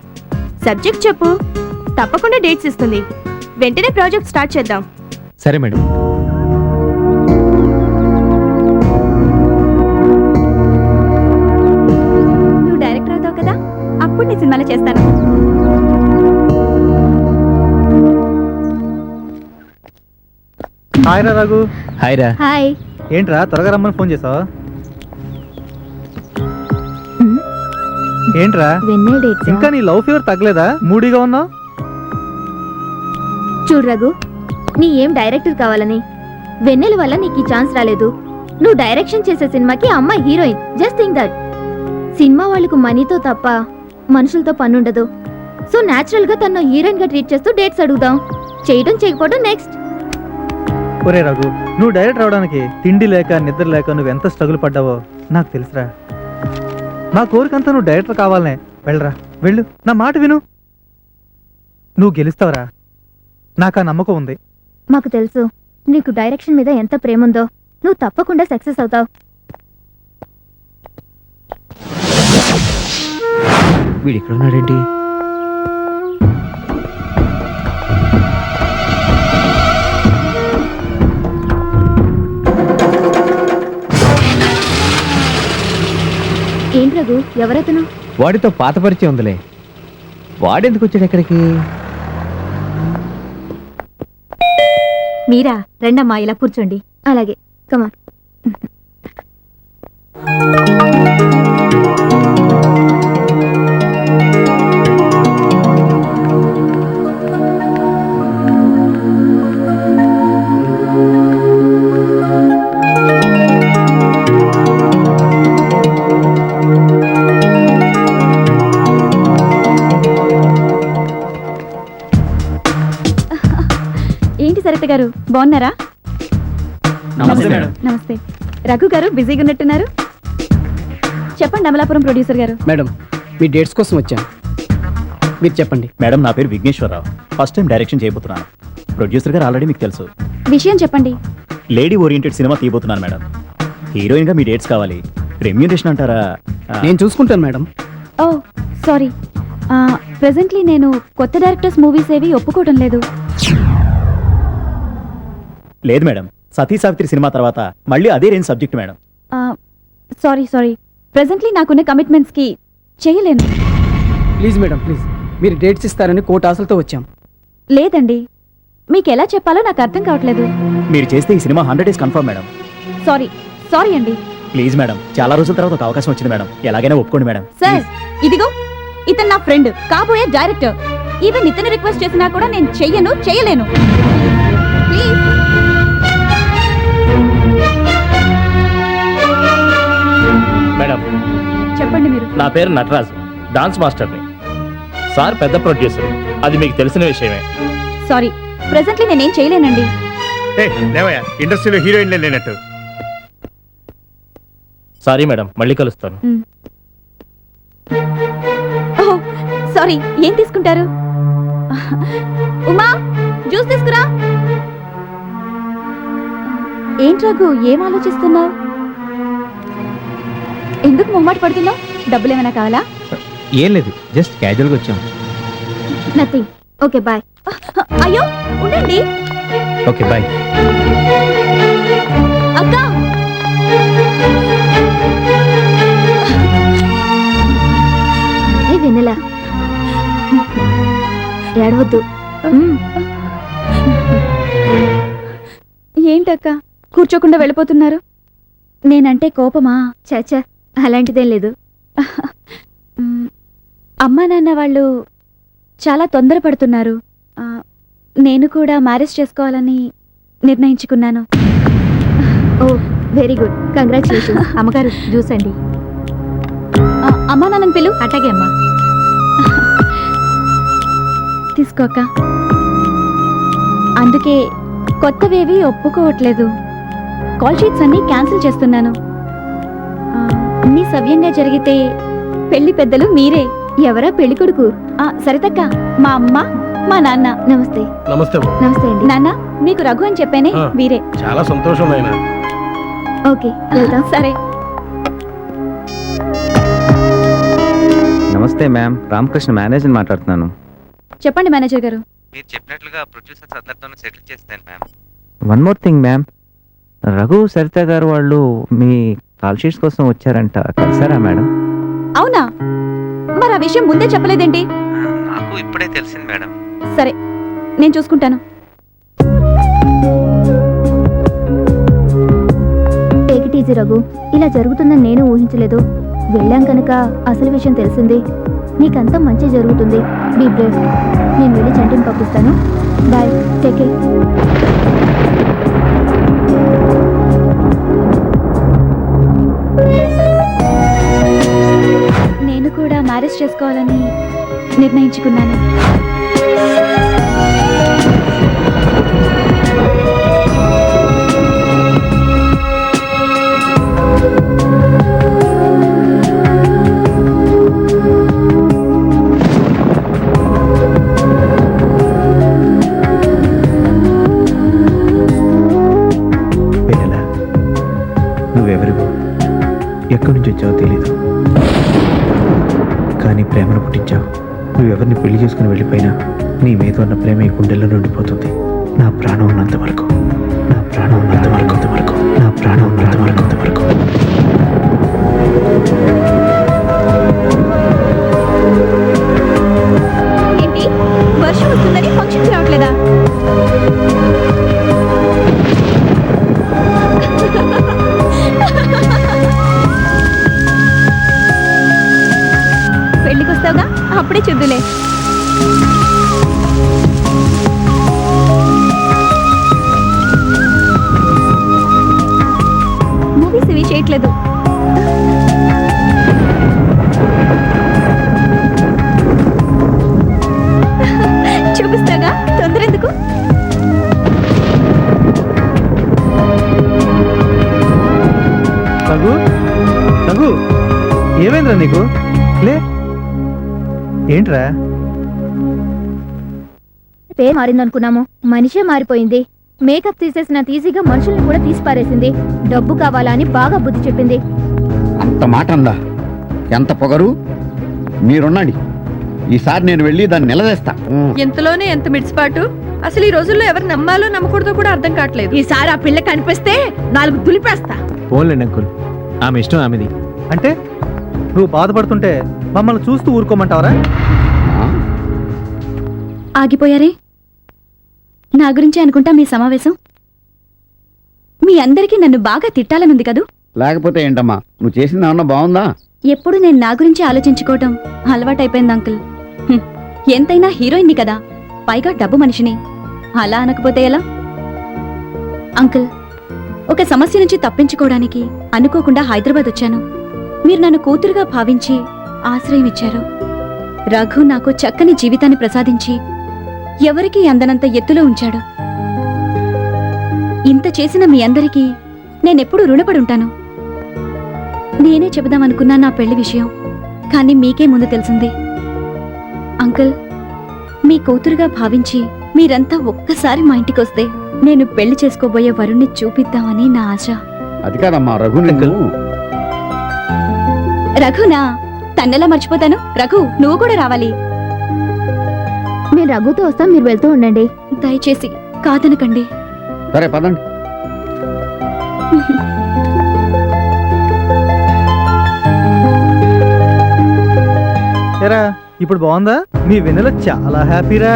[SPEAKER 7] సబ్జెక్ట్ చెప్పు, తప్పకుండా డేట్స్ ఇస్తుంది. వెంటనే ప్రాజెక్ట్ స్టార్ట్ చేద్దాం.
[SPEAKER 1] సరే మేడం.
[SPEAKER 4] నువ్వు డైరెక్టర్ అవుతావు కదా, అప్పుడు నీ సినిమాలో చేస్తాను.
[SPEAKER 13] హాయ్ రా రఘు.
[SPEAKER 1] హాయ్ రా.
[SPEAKER 4] హాయ్.
[SPEAKER 13] ఏంట్రా త్వరగా రమ్మని ఫోన్ చేసావా? ఏంట్రా
[SPEAKER 4] వెన్నెల డేట్స్.
[SPEAKER 13] ఇంకా నీ లవ్ ఫీవర్ తగ్గలేదా? మూడీగా ఉన్నావు.
[SPEAKER 4] చూడు రఘు, నీ ఏం డైరెక్టర్ కావాలని, వెన్నెల వల్ల నీకు ఈ ఛాన్స్ రాలేదు. నువ్వు డైరెక్షన్ చేసే సినిమాకి ఆ అమ్మాయి heroine. Just think that. Cinema వాళ్ళకు మనీతో తప్ప మనుషులతో పనుండదు. సో న్యాచురల్ గా తను హీరోయిన్ గా ట్రీట్ చేస్తూ డేట్స్ అడుగుదాం. చేయడం చేయకపోవడం నెక్స్ట్.
[SPEAKER 13] ఒరే రఘు, నువ్వు డైరెక్టర్ అవడానికి తిండి లేక నిద్ర లేక నువ్వు ఎంత స్ట్రగుల్ పడ్డావో నాకు తెలుసురా. మా కోరికంతా నువ్వు డైరెక్టర్ కావాలనే. వెళ్ళరా, వెళ్ళు, నా మాట విను. నువ్వు గెలుస్తావురా, నాకు ఆ నమ్మకం ఉంది.
[SPEAKER 4] మాకు తెలుసు నీకు డైరెక్షన్ మీద ఎంత ప్రేమ ఉందో. నువ్వు తప్పకుండా సక్సెస్ అవుతావు.
[SPEAKER 1] వీడు ఇక్కడ ఉన్నాడేంటి?
[SPEAKER 4] ఏంటి రఘు, ఎవరతను?
[SPEAKER 1] వాడితో పాత పరిచయం ఉందిలే. వాడెందుకు వచ్చాడు ఎక్కడికి?
[SPEAKER 4] మీరా? రెండమ్మా, ఇలా కూర్చోండి. అలాగే, కమా. ఏంటి సరిత గారు, బాగున్నారా?
[SPEAKER 2] నమస్తే మేడం.
[SPEAKER 4] నమస్తే. రఘు గారు బిజీగా ఉన్నట్టున్నారు. చెప్పండి అమలాపురం ప్రొడ్యూసర్ గారు.
[SPEAKER 5] మేడం, మీ డేట్స్ కోసం వచ్చాను, మీరు చెప్పండి.
[SPEAKER 2] మేడం, నా పేరు విఘ్నేశ్వరరావు. ఫస్ట్ టైం డైరెక్షన్ చేయబోతున్నాను. ప్రొడ్యూసర్ గారు ఆల్రెడీ మీకు తెలుసు.
[SPEAKER 4] విషయం చెప్పండి.
[SPEAKER 2] లేడీ ఓరియంటెడ్ సినిమా తీయబోతున్నాను మేడం. హీరోయిన్ గా మీ డేట్స్ కావాలి. రెమ్యూనరేషన్ అంటారా?
[SPEAKER 5] నేను చూసుకుంటాను మేడం.
[SPEAKER 4] ఓ సారీ, ప్రెసెంట్లీ నేను కొత్త డైరెక్టర్స్ మూవీస్ ఏవి ఒప్పుకోవడం లేదు.
[SPEAKER 2] లేదు మేడం, సతీ సావిత్రి సినిమా తర్వాత మళ్ళీ అదే range subject madam.
[SPEAKER 4] Sorry, presently నాకున్న కమిట్మెంట్స్ కి చేయలేను.
[SPEAKER 5] Please madam, please. మీరు డేట్స్ ఇస్తారని కోట ఆశలతో వచ్చాం.
[SPEAKER 4] లేదండి, మీకు ఎలా చెప్పాలో నాకు అర్థం కావట్లేదు.
[SPEAKER 2] మీరు చేస్తే ఈ cinema 100 days confirm madam.
[SPEAKER 4] Sorry అండి.
[SPEAKER 2] ప్లీజ్ మేడం, చాలా రోజుల తర్వాత ఒక అవకాశం వచ్చింది మేడం, ఎలాగైనా ఒప్పుకోండి మేడం.
[SPEAKER 4] సార్, ఇదిగో ఇతను నా ఫ్రెండ్, కాబోయే డైరెక్టర్. ఈవెన్ ఇతను రిక్వెస్ట్ చేసినా కూడా నేను చేయలేను. ప్లీజ్.
[SPEAKER 6] మేడం,
[SPEAKER 4] చెప్పండి మీరు.
[SPEAKER 6] నా పేరు నటరాజ్, డాన్స్ మాస్టర్ని. సార్ పెద్ద ప్రొడ్యూసర్, అది మీకు తెలిసిన విషయమే.
[SPEAKER 4] సారీ, ప్రెసెంట్లీ నేనేం చేయలేనండి.
[SPEAKER 2] ఇండస్ట్రీలో హీరోయిన్లే లేనట్టు.
[SPEAKER 6] సారీ మేడం, మళ్ళీ కలుస్తాను.
[SPEAKER 4] ఓహ్, సారీ. ఏం తీసుకుంటారు? ఉమా, జ్యూస్ తీసుకురా. ఏంటి రఘు, ఏం ఆలోచిస్తున్నావు? ఎందుకు మొహమాట పడుతున్నావు? డబ్బులు ఏమైనా కావాలా?
[SPEAKER 1] ఏం లేదు, జస్ట్ క్యాజువల్గా వచ్చాం.
[SPEAKER 4] నథింగ్. Okay bye. అయ్యో ఉండండి.
[SPEAKER 1] Okay bye.
[SPEAKER 4] అక్క,
[SPEAKER 3] వెన్నెల ఏడవద్దు.
[SPEAKER 4] ఏంటక్క కూర్చోకుండా వెళ్ళిపోతున్నారు? నేనంటే కోపమా?
[SPEAKER 3] చాచా, అలాంటిదేం లేదు.
[SPEAKER 4] అమ్మా నాన్న వాళ్ళు చాలా తొందరపడుతున్నారు. నేను కూడా మ్యారేజ్ చేసుకోవాలని నిర్ణయించుకున్నాను.
[SPEAKER 3] ఓ వెరీ గుడ్, కంగ్రాచులేషన్స్. అమ్మగారు జ్యూస్ అండి.
[SPEAKER 4] అమ్మా నాన్నని పిలు.
[SPEAKER 3] అట్లాగే అమ్మా.
[SPEAKER 4] తీసుకోక. అందుకే కొత్తవేవి ఒప్పుకోవట్లేదు. కాల్ షీట్స్ అన్ని క్యాన్సిల్ చేస్తున్నాను. అన్నీ సవ్యంగా జరిగితే పెళ్లి పెద్దలు మీరే.
[SPEAKER 3] ఎవరా పెళ్లి కొడుకు?
[SPEAKER 4] సరితక్క, మా అమ్మ మా నాన్న.
[SPEAKER 3] నమస్తే.
[SPEAKER 9] నమస్తే బాబు.
[SPEAKER 3] నమస్తే అండి.
[SPEAKER 4] నాన్న, మీకు రఘు అని చెప్పానే, వీరే.
[SPEAKER 9] చాలా సంతోషం నాయనా.
[SPEAKER 3] ఓకే, వెళ్దాం.
[SPEAKER 4] సరే.
[SPEAKER 1] నమస్తే మ్యామ్, రామకృష్ణ మేనేజర్ మాట్లాడుతున్నాను.
[SPEAKER 4] చెప్పండి మేనేజర్ గారు.
[SPEAKER 15] మీరు చెప్పినట్లుగా ప్రొడ్యూసర్స్ అందరితోనూ సెటిల్ చేస్తాను ma'am.
[SPEAKER 1] One more thing ma'am, Raghu Saritha గారు వాళ్ళు మీ కాల్ షీట్స్ కోసం వచ్చారంట, కలిసారా మేడం?
[SPEAKER 4] అవునా? మరి ఆ విషయం ముందే చెప్పలేదేంటి?
[SPEAKER 15] నాకు ఇప్పుడే తెలిసింది మేడం.
[SPEAKER 4] సరే, నేను చూసుకుంటాను.
[SPEAKER 3] టేక్ ఇట్ ఈజీ రఘు, ఇలా జరుగుతుందని నేను ఊహించలేదు. వెళ్ళాం కనుక అసలు విషయం తెలిసింది. నీకంతా మంచి జరుగుతుంది. Be brave. నేను వెళ్ళి చంటిని పంపిస్తాను. Bye, take care.
[SPEAKER 4] నేను కూడా మ్యారేజ్ చేసుకోవాలని నిర్ణయించుకున్నాను.
[SPEAKER 1] నువ్వెవరివో, ఎక్కడి నుంచి వచ్చావో తెలీదు, కానీ ప్రేమను పుట్టించావు. నువ్వెవరిని పెళ్లి చేసుకుని వెళ్ళిపోయినా నీ మీద ఉన్న ప్రేమ ఈ గుండెల్లో ఉండిపోతుంది. నా ప్రాణం ఉన్నంత వరకు, నా ప్రాణం ఉన్నంత వరకు, నా ప్రాణం ఉన్నంత వరకు.
[SPEAKER 4] ఏంటి, వర్షం వస్తుందని ఫంక్షన్కి రావట్లేదా? పెళ్ళికి వస్తావుగా, అప్పుడే చూద్దులే. మూవీస్ ఇవి చేయట్లేదు. చూపిస్తాగా, తొందర ఎందుకు?
[SPEAKER 13] రఘు, రఘు, ఏమైందిరా నీకు? లే, ఏంట్రా?
[SPEAKER 3] పేరు మారిందనుకున్నాము, మనిషే మారిపోయింది. మేకప్ తీసేసినంత ఈజీగా మనుషుల్ని కూడా తీసి పారేసింది. డబ్బు కావాలా అని బాగా బుద్ధి చెప్పింది.
[SPEAKER 12] అంత మాట అందా? ఎంత పొగరు! మీరున్నాండి, ఈసారి నేను వెళ్ళి దాన్ని నిలదీస్తా.
[SPEAKER 16] ఎంతలోనే ఎంత మిడిసిపాటు. అసలు ఈ రోజుల్లో ఎవరు నమ్మాలో నమ్మకూడదో కూడా అర్థం కావట్లేదు. ఈసారి ఆ పిల్ల కనిపిస్తే 4 దులిపేస్తా.
[SPEAKER 1] పోన్లేండి అంకుల్, ఆమె ఇష్టం ఆమెది.
[SPEAKER 13] అంటే నువ్వు బాధపడుతుంటే మమ్మల్ని చూస్తూ ఊరుకోమంటావరా?
[SPEAKER 4] ఆగిపోయారే? నా గురించి అనుకుంటా మీ సమావేశం? మీ అందరికీ నన్ను బాగా తిట్టాలనుంది కదూ?
[SPEAKER 12] లేకపోతే ఏంటమ్మా, నువ్వు చేసింది ఏమన్నా బాగుందా?
[SPEAKER 4] ఎప్పుడు నేను నా గురించి ఆలోచించుకోవటం అలవాటైపోయింది అంకుల్. ఎంతైనా హీరోయిన్ని కదా, పైగా డబ్బు మనిషిని. అలా అనకపోతే ఎలా? అంకుల్, ఒక సమస్య నుంచి తప్పించుకోవడానికి అనుకోకుండా హైదరాబాద్ వచ్చాను. మీరు నన్ను కూతురుగా భావించి ఆశ్రయం ఇచ్చారు. రఘు నాకు చక్కని జీవితాన్ని ప్రసాదించి ఎవరికీ అందనంత ఎత్తులో ఉంచాడు. ఇంత చేసిన మీ అందరికీ నేనెప్పుడు రుణపడి ఉంటాను. నేనే చెబుదామనుకున్నా నా పెళ్లి విషయం, కానీ మీకే ముందు తెలిసింది. అంకుల్, మీ కూతురుగా భావించి మీరంతా ఒక్కసారి మా ఇంటికొస్తే నేను పెళ్లి చేసుకోబోయే వరుణ్ణి చూపిద్దామని నా ఆశ.
[SPEAKER 12] అది కాదమ్మా, రఘు
[SPEAKER 4] రఘునా? తన్నెలా మర్చిపోతాను. రఘు, నువ్వు కూడా రావాలి.
[SPEAKER 3] మేము రఘుతో వస్తాం, మీరు వెళ్తూ ఉండండి.
[SPEAKER 4] దయచేసి కాదనకండి.
[SPEAKER 12] సరే పదండి.
[SPEAKER 13] ఏరా, ఇప్పుడు బాగుందా? మీ వెన్నెల చాలా హ్యాపీరా.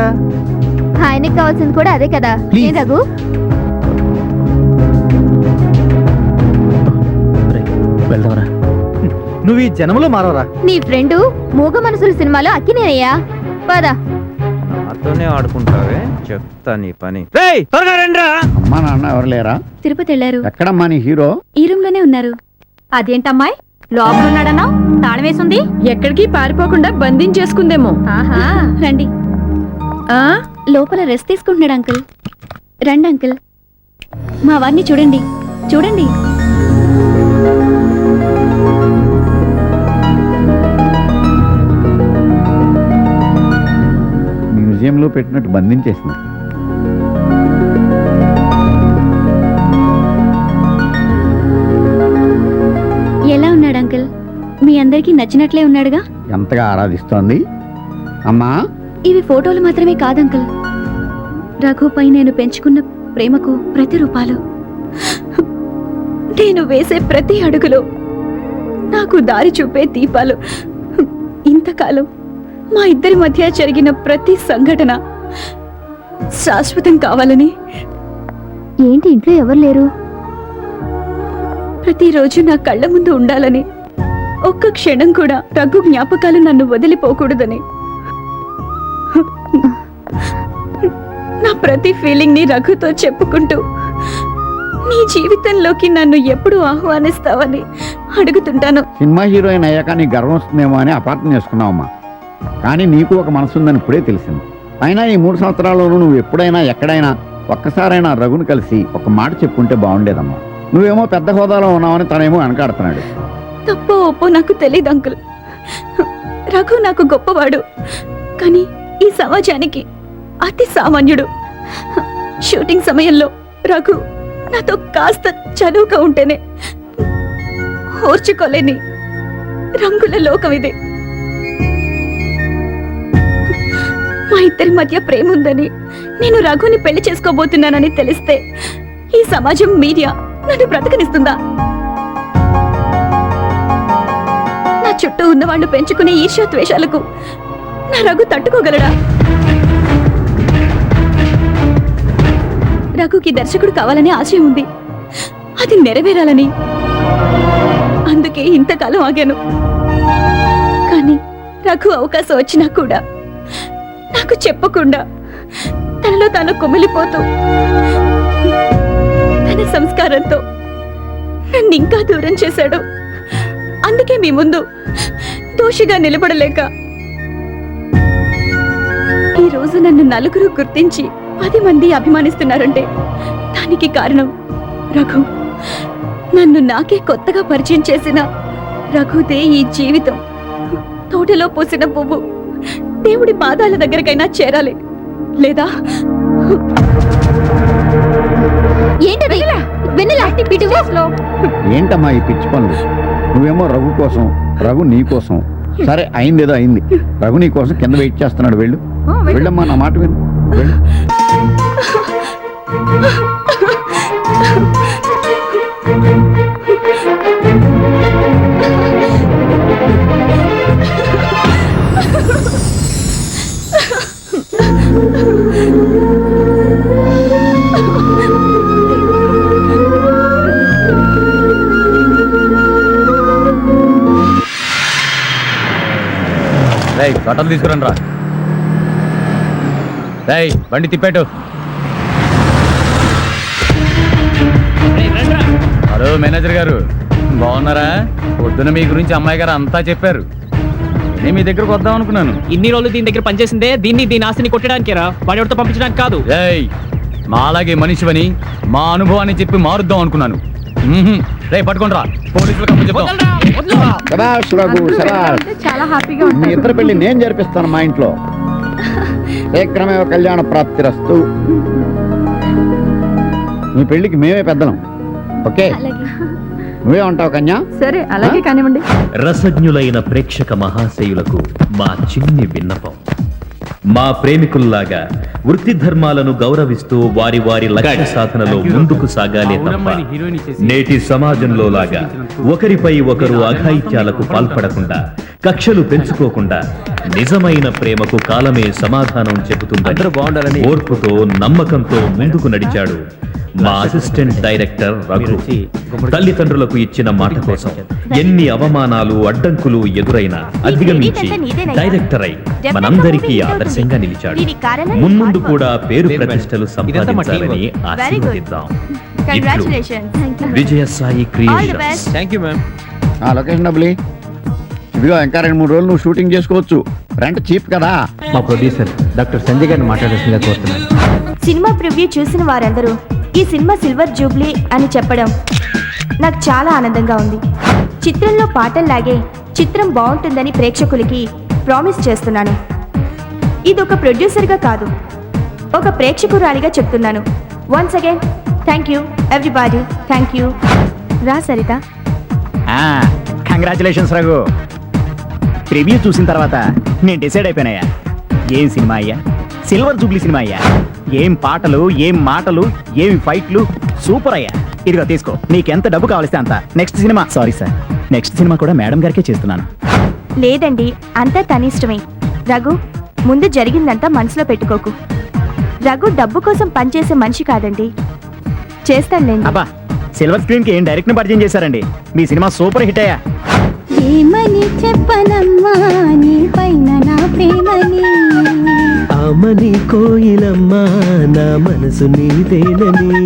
[SPEAKER 3] ఆయనకి కావాల్సింది కూడా అదే కదా. ఏం రఘు?
[SPEAKER 1] వెళ్దాంరా.
[SPEAKER 13] నువ్వు ఈ జన్మలో మారవరా.
[SPEAKER 3] నీ ఫ్రెండు మూగ మనసుల సినిమాలో అక్కినేనయ్యా. పదా.
[SPEAKER 1] నాతోనే ఆడుకుంటావే, చెప్తా నీ పని. త్వరగా రండిరా.
[SPEAKER 12] అమ్మా నాన్న ఎవరు లేరా?
[SPEAKER 4] తిరుపతి వెళ్ళారు.
[SPEAKER 12] ఎక్కడమ్మా నీ హీరో?
[SPEAKER 4] ఈ రూమ్ లోనే ఉన్నారు.
[SPEAKER 16] అదేంటమ్మాయి, లోపల ఉన్నాడనా? తాళం వేసుంది. ఎక్కడికి పారిపోకుండా బంధించేసుకుందేమో.
[SPEAKER 4] ఆహా, రండి. లోపల రెస్ట్ తీసుకుంటున్నాడు అంకుల్. రండి అంకుల్, మా వారిని చూడండి. చూడండి.
[SPEAKER 12] మ్యూజియంలో పెట్టినట్టు బంధించేసింది.
[SPEAKER 4] ఎలా ఉన్నాడు అంకుల్? మీ అందరికీ నచ్చినట్లే ఉన్నాడుగా?
[SPEAKER 12] ఎంతగా ఆరాధిస్తోంది అమ్మా.
[SPEAKER 4] ఇవి ఫోటోలు మాత్రమే కాదంకుల్, రఘుపై నేను పెంచుకున్న ప్రేమకు ప్రతిరూపాలు. నేను వేసే ప్రతి అడుగులో నాకు దారి చూపే దీపాలు. ఇంతకాలం మా ఇద్దరి మధ్య జరిగిన ప్రతి సంఘటన శాశ్వతం కావాలని.
[SPEAKER 3] ఏంటి ఇంట్లో ఎవరు లేరు?
[SPEAKER 4] ప్రతిరోజు నా కళ్ళ ముందు ఉండాలని, ఒక్క క్షణం కూడా రఘు జ్ఞాపకాలు నన్ను వదిలిపోకూడదని. నా ప్రతి ఫీలింగ్ ని రఘుతో చెప్పుకుంటూ నీ జీవితంలోకి నన్ను ఎప్పుడు ఆహ్వానిస్తావని అడుగుతుంటాను.
[SPEAKER 12] సినిమా హీరోయిన్ అయ్యాక నీ గర్వం వస్తుందేమో అని అపార్థం చేసుకున్నావమ్మా. కానీ నీకు ఒక మనసు ఉందని ఇప్పుడే తెలిసింది. అయినా ఈ 3 సంవత్సరాల్లోనూ నువ్వు ఎప్పుడైనా ఎక్కడైనా ఒక్కసారైనా రఘుని కలిసి ఒక మాట చెప్పుంటే బాగుండేదమ్మా. నువ్వేమో పెద్ద హోదాలో ఉన్నావని తనేమో వెనకాడుతున్నాడు.
[SPEAKER 4] తప్పో ఒప్పో నాకు తెలియదు అంకుల్. రఘు నాకు గొప్పవాడు, కానీ ఈ సమాజానికి అతి సామాన్యుడు. షూటింగ్ సమయంలో రఘు నాతో కాస్త చదువుగా ఉంటేనే ఓర్చుకోలేని రంగుల లోకం ఇది. మా ఇద్దరి మధ్య ప్రేమ ఉందని, నేను రఘుని పెళ్లి చేసుకోబోతున్నానని తెలిస్తే ఈ సమాజం, మీడియా నన్ను బ్రతకనిస్తుందా? నా చుట్టూ ఉన్న వాళ్ళు పెంచుకునే ఈర్ష్యాద్వేషాలకు నా రఘు తట్టుకోగలడా? రఘుకి దర్శకుడు కావాలనే ఆశయం ఉంది, అది నెరవేరాలని. అందుకే ఇంతకాలం ఆగాను. కానీ రఘు అవకాశం వచ్చినా కూడా నాకు చెప్పకుండా తనలో తాను కుమిలిపోతూ తన సంస్కారంతో నన్ను ఇంకా దూరం చేశాడు. అందుకే మీ ముందు దోషిగా నిలబడలేక ఈ రోజు నన్ను నలుగురు గుర్తించి 10 మంది అభిమానిస్తున్నారంటే దానికి కారణం రఘు. నన్ను నాకే కొత్తగా పరిచయం చేసిన రఘుదే ఈ జీవితం. తోటలో పోసిన పువ్వు దేవుడి పాదాల దగ్గరకైనా చేరాలి, లేదా
[SPEAKER 12] ఏంటమ్మా ఈ పిచ్చి పనులు? నువ్వేమో రఘు కోసం, రఘు నీ కోసం. సరే అయిందేదో అయింది. రఘు నీ కోసం కింద వెయిట్ చేస్తున్నాడు. వెళ్ళు, వెళ్ళమ్మా, నా మాట విను, వెళ్ళు.
[SPEAKER 2] బట్టలు తీసుకురండి రా. రేయ్ బండి తిప్పెట్టు. హలో మేనేజర్ గారు, బాగున్నారా? పొద్దున మీ గురించి అమ్మాయి గారు అంతా చెప్పారు. నేను మీ దగ్గరకు వద్దాం అనుకున్నాను.
[SPEAKER 17] ఇన్ని రోజులు దీని దగ్గర పనిచేసిందే దీని ఆస్తిని కొట్టడానికేరా, వాడితో పంపించడానికి కాదు.
[SPEAKER 2] రేయ్ మా అలాగే మనిషివని మా అనుభవాన్ని చెప్పి మారుద్దాం అనుకున్నాను. రే పట్టుకుంట్రా, పోలీసులకు అప్పచెప్తాం.
[SPEAKER 4] చాలా హ్యాపీగా
[SPEAKER 12] మీ ఇద్దరు పెళ్లి నేను జరిపిస్తాను మా ఇంట్లో. శీఘ్రమేవ కళ్యాణ ప్రాప్తిరస్తు. మీ పెళ్లికి మేమే పెద్దలం. ఓకే, నువ్వే ఉంటావు కన్యా?
[SPEAKER 4] సరే అలాగే కానివ్వండి.
[SPEAKER 2] రసజ్ఞులైన ప్రేక్షక మహాశయులకు మా చిన్ని విన్నపం. మా ప్రేమికుల్లాగా వృత్తి ధర్మాలను గౌరవిస్తూ వారి వారి లక్ష్య సాధనలో ముందుకు సాగాలే తప్ప నేటి సమాజంలో లాగా ఒకరిపై ఒకరు అఘాయిత్యాలకు పాల్పడకుండా, కక్షలు పెంచుకోకుండా నిజమైన ప్రేమకు కాలమే సమాధానం చెబుతుందని ఓర్పుతో నమ్మకంతో ముందుకు నడిచాడు మా అసిస్టెంట్ డైరెక్టర్ రఘు. తల్లిదండ్రులకు ఇచ్చిన మాట కోసం ఎన్ని అవమానాలు అడ్డంకులు ఎదురైనా అధిగమించి డైరెక్టర్ అయి మనందరికీ ఆదర్శంగా నిలిచాడు. మున్ముందు కూడా పేరు ప్రతిష్టలు సంపాదించాలని ఆశీర్వదిద్దాం. ఇప్పుడు Vijaya Sai creations.
[SPEAKER 1] Thank you ma'am.
[SPEAKER 12] Location డబ్బులు ఇదిగో, ఇంకా 2-3 రోజులు నువ్వు షూటింగ్ చేసుకోవచ్చు. రెంట్ చీప్ కదా.
[SPEAKER 1] మా ప్రొడ్యూసర్ డాక్టర్ సంజయ్ గారిని మాట్లాడాల్సిందిగా కోరుతున్నాను.
[SPEAKER 7] సినిమా ప్రివ్యూ చూసిన వారందరూ ఈ సినిమా సిల్వర్ జూబ్లీ అని చెప్పడం నాకు చాలా ఆనందంగా ఉంది. చిత్రంలో పాటల్లాగే చిత్రం బాగుంటుందని ప్రేక్షకులకి ప్రామిస్ చేస్తున్నాను. ఇది ఒక ప్రొడ్యూసర్గా కాదు, ఒక ప్రేక్షకురాలిగా చెప్తున్నాను. Once again thank you everybody. Thank you. రా సరిత.
[SPEAKER 2] కంగ్రాచులేషన్స్ రఘు. ప్రివ్యూ చూసిన తర్వాత నేను డిసైడ్ అయిపోయినాయా. ఏం సినిమా అయ్యా, సిల్వర్ జూబ్లీ సినిమా అయ్యా. ఏం పాటలు, ఏం మాటలు, ఏం ఫైట్లు, సూపర్ అయ్యా. ఇదిగో తీసుకో, నీకెంత డబ్బు కావలిస్తే అంత. Next cinema, sorry sir, next cinema కూడా మేడం గారికే చేస్తున్నాను.
[SPEAKER 7] లేదండి, అంతా తనిష్టమే. రఘు, ముందు జరిగిందంతా మనసులో పెట్టుకోకు. రఘు డబ్బు కోసం పనిచేసే మనిషి కాదండి. చేస్తానులేండి.
[SPEAKER 2] అబ్బా, సిల్వర్ స్క్రీన్ కి ఏం డైరెక్ట్ పరిచయం చేశారండి. మీ సినిమా సూపర్ హిట్ అయ్యా.
[SPEAKER 3] ఏమని చెప్పనమ్మా నీ పైన నా ప్రేమని.
[SPEAKER 8] అమని కోయిలమ్మా నా మనసు నీదేనని.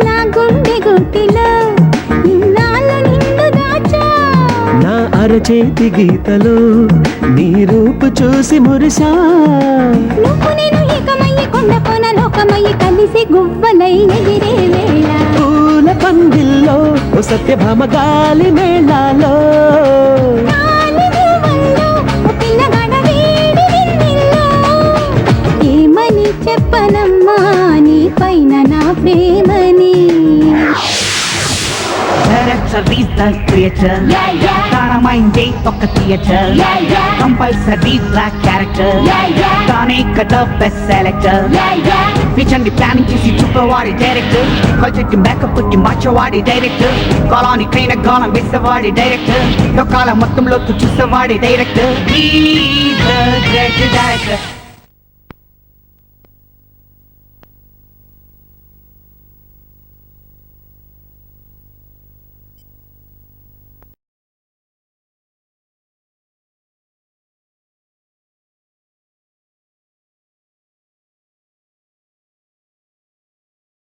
[SPEAKER 3] నా గుండె గుట్టిలో ఇన్నాళ్ళు నిన్ను దాచా.
[SPEAKER 8] నా అరచేతి గీతలో నీ రూపు చూసి మురిసా.
[SPEAKER 3] నువ్వు నేను ఏకమయ్యి కొండ కోన లోకమయ్యి కలిసి గువ్వలై ఎగిరే వేళ.
[SPEAKER 8] పూల పందిల్లో ఓ సత్యభామ గాలి మేళాలో.
[SPEAKER 3] గాలి దీవుల్లో ఓ పిల్లగాడ వేడి విందిల్లో. ఏమని చెప్పనమ్మా నీ పైన నా ప్రేమని.
[SPEAKER 18] మైండే ఒక థియేటర్, కంపల్సరీ బ్లాక్ క్యారెక్టర్, తానే కదా బెస్ట్ సెలెక్టర్. పిచ్చండి ప్లానింగ్ చేసి చూపేవాడి డైరెక్టర్, బడ్జెట్ మేకప్ పుట్టి మార్చేవాడి డైరెక్టర్, కాలాన్ని పైన కాలం వేసేవాడి డైరెక్టర్, లోకాల మొత్తంలో చూసేవాడి డైరెక్టర్. డైరెక్టర్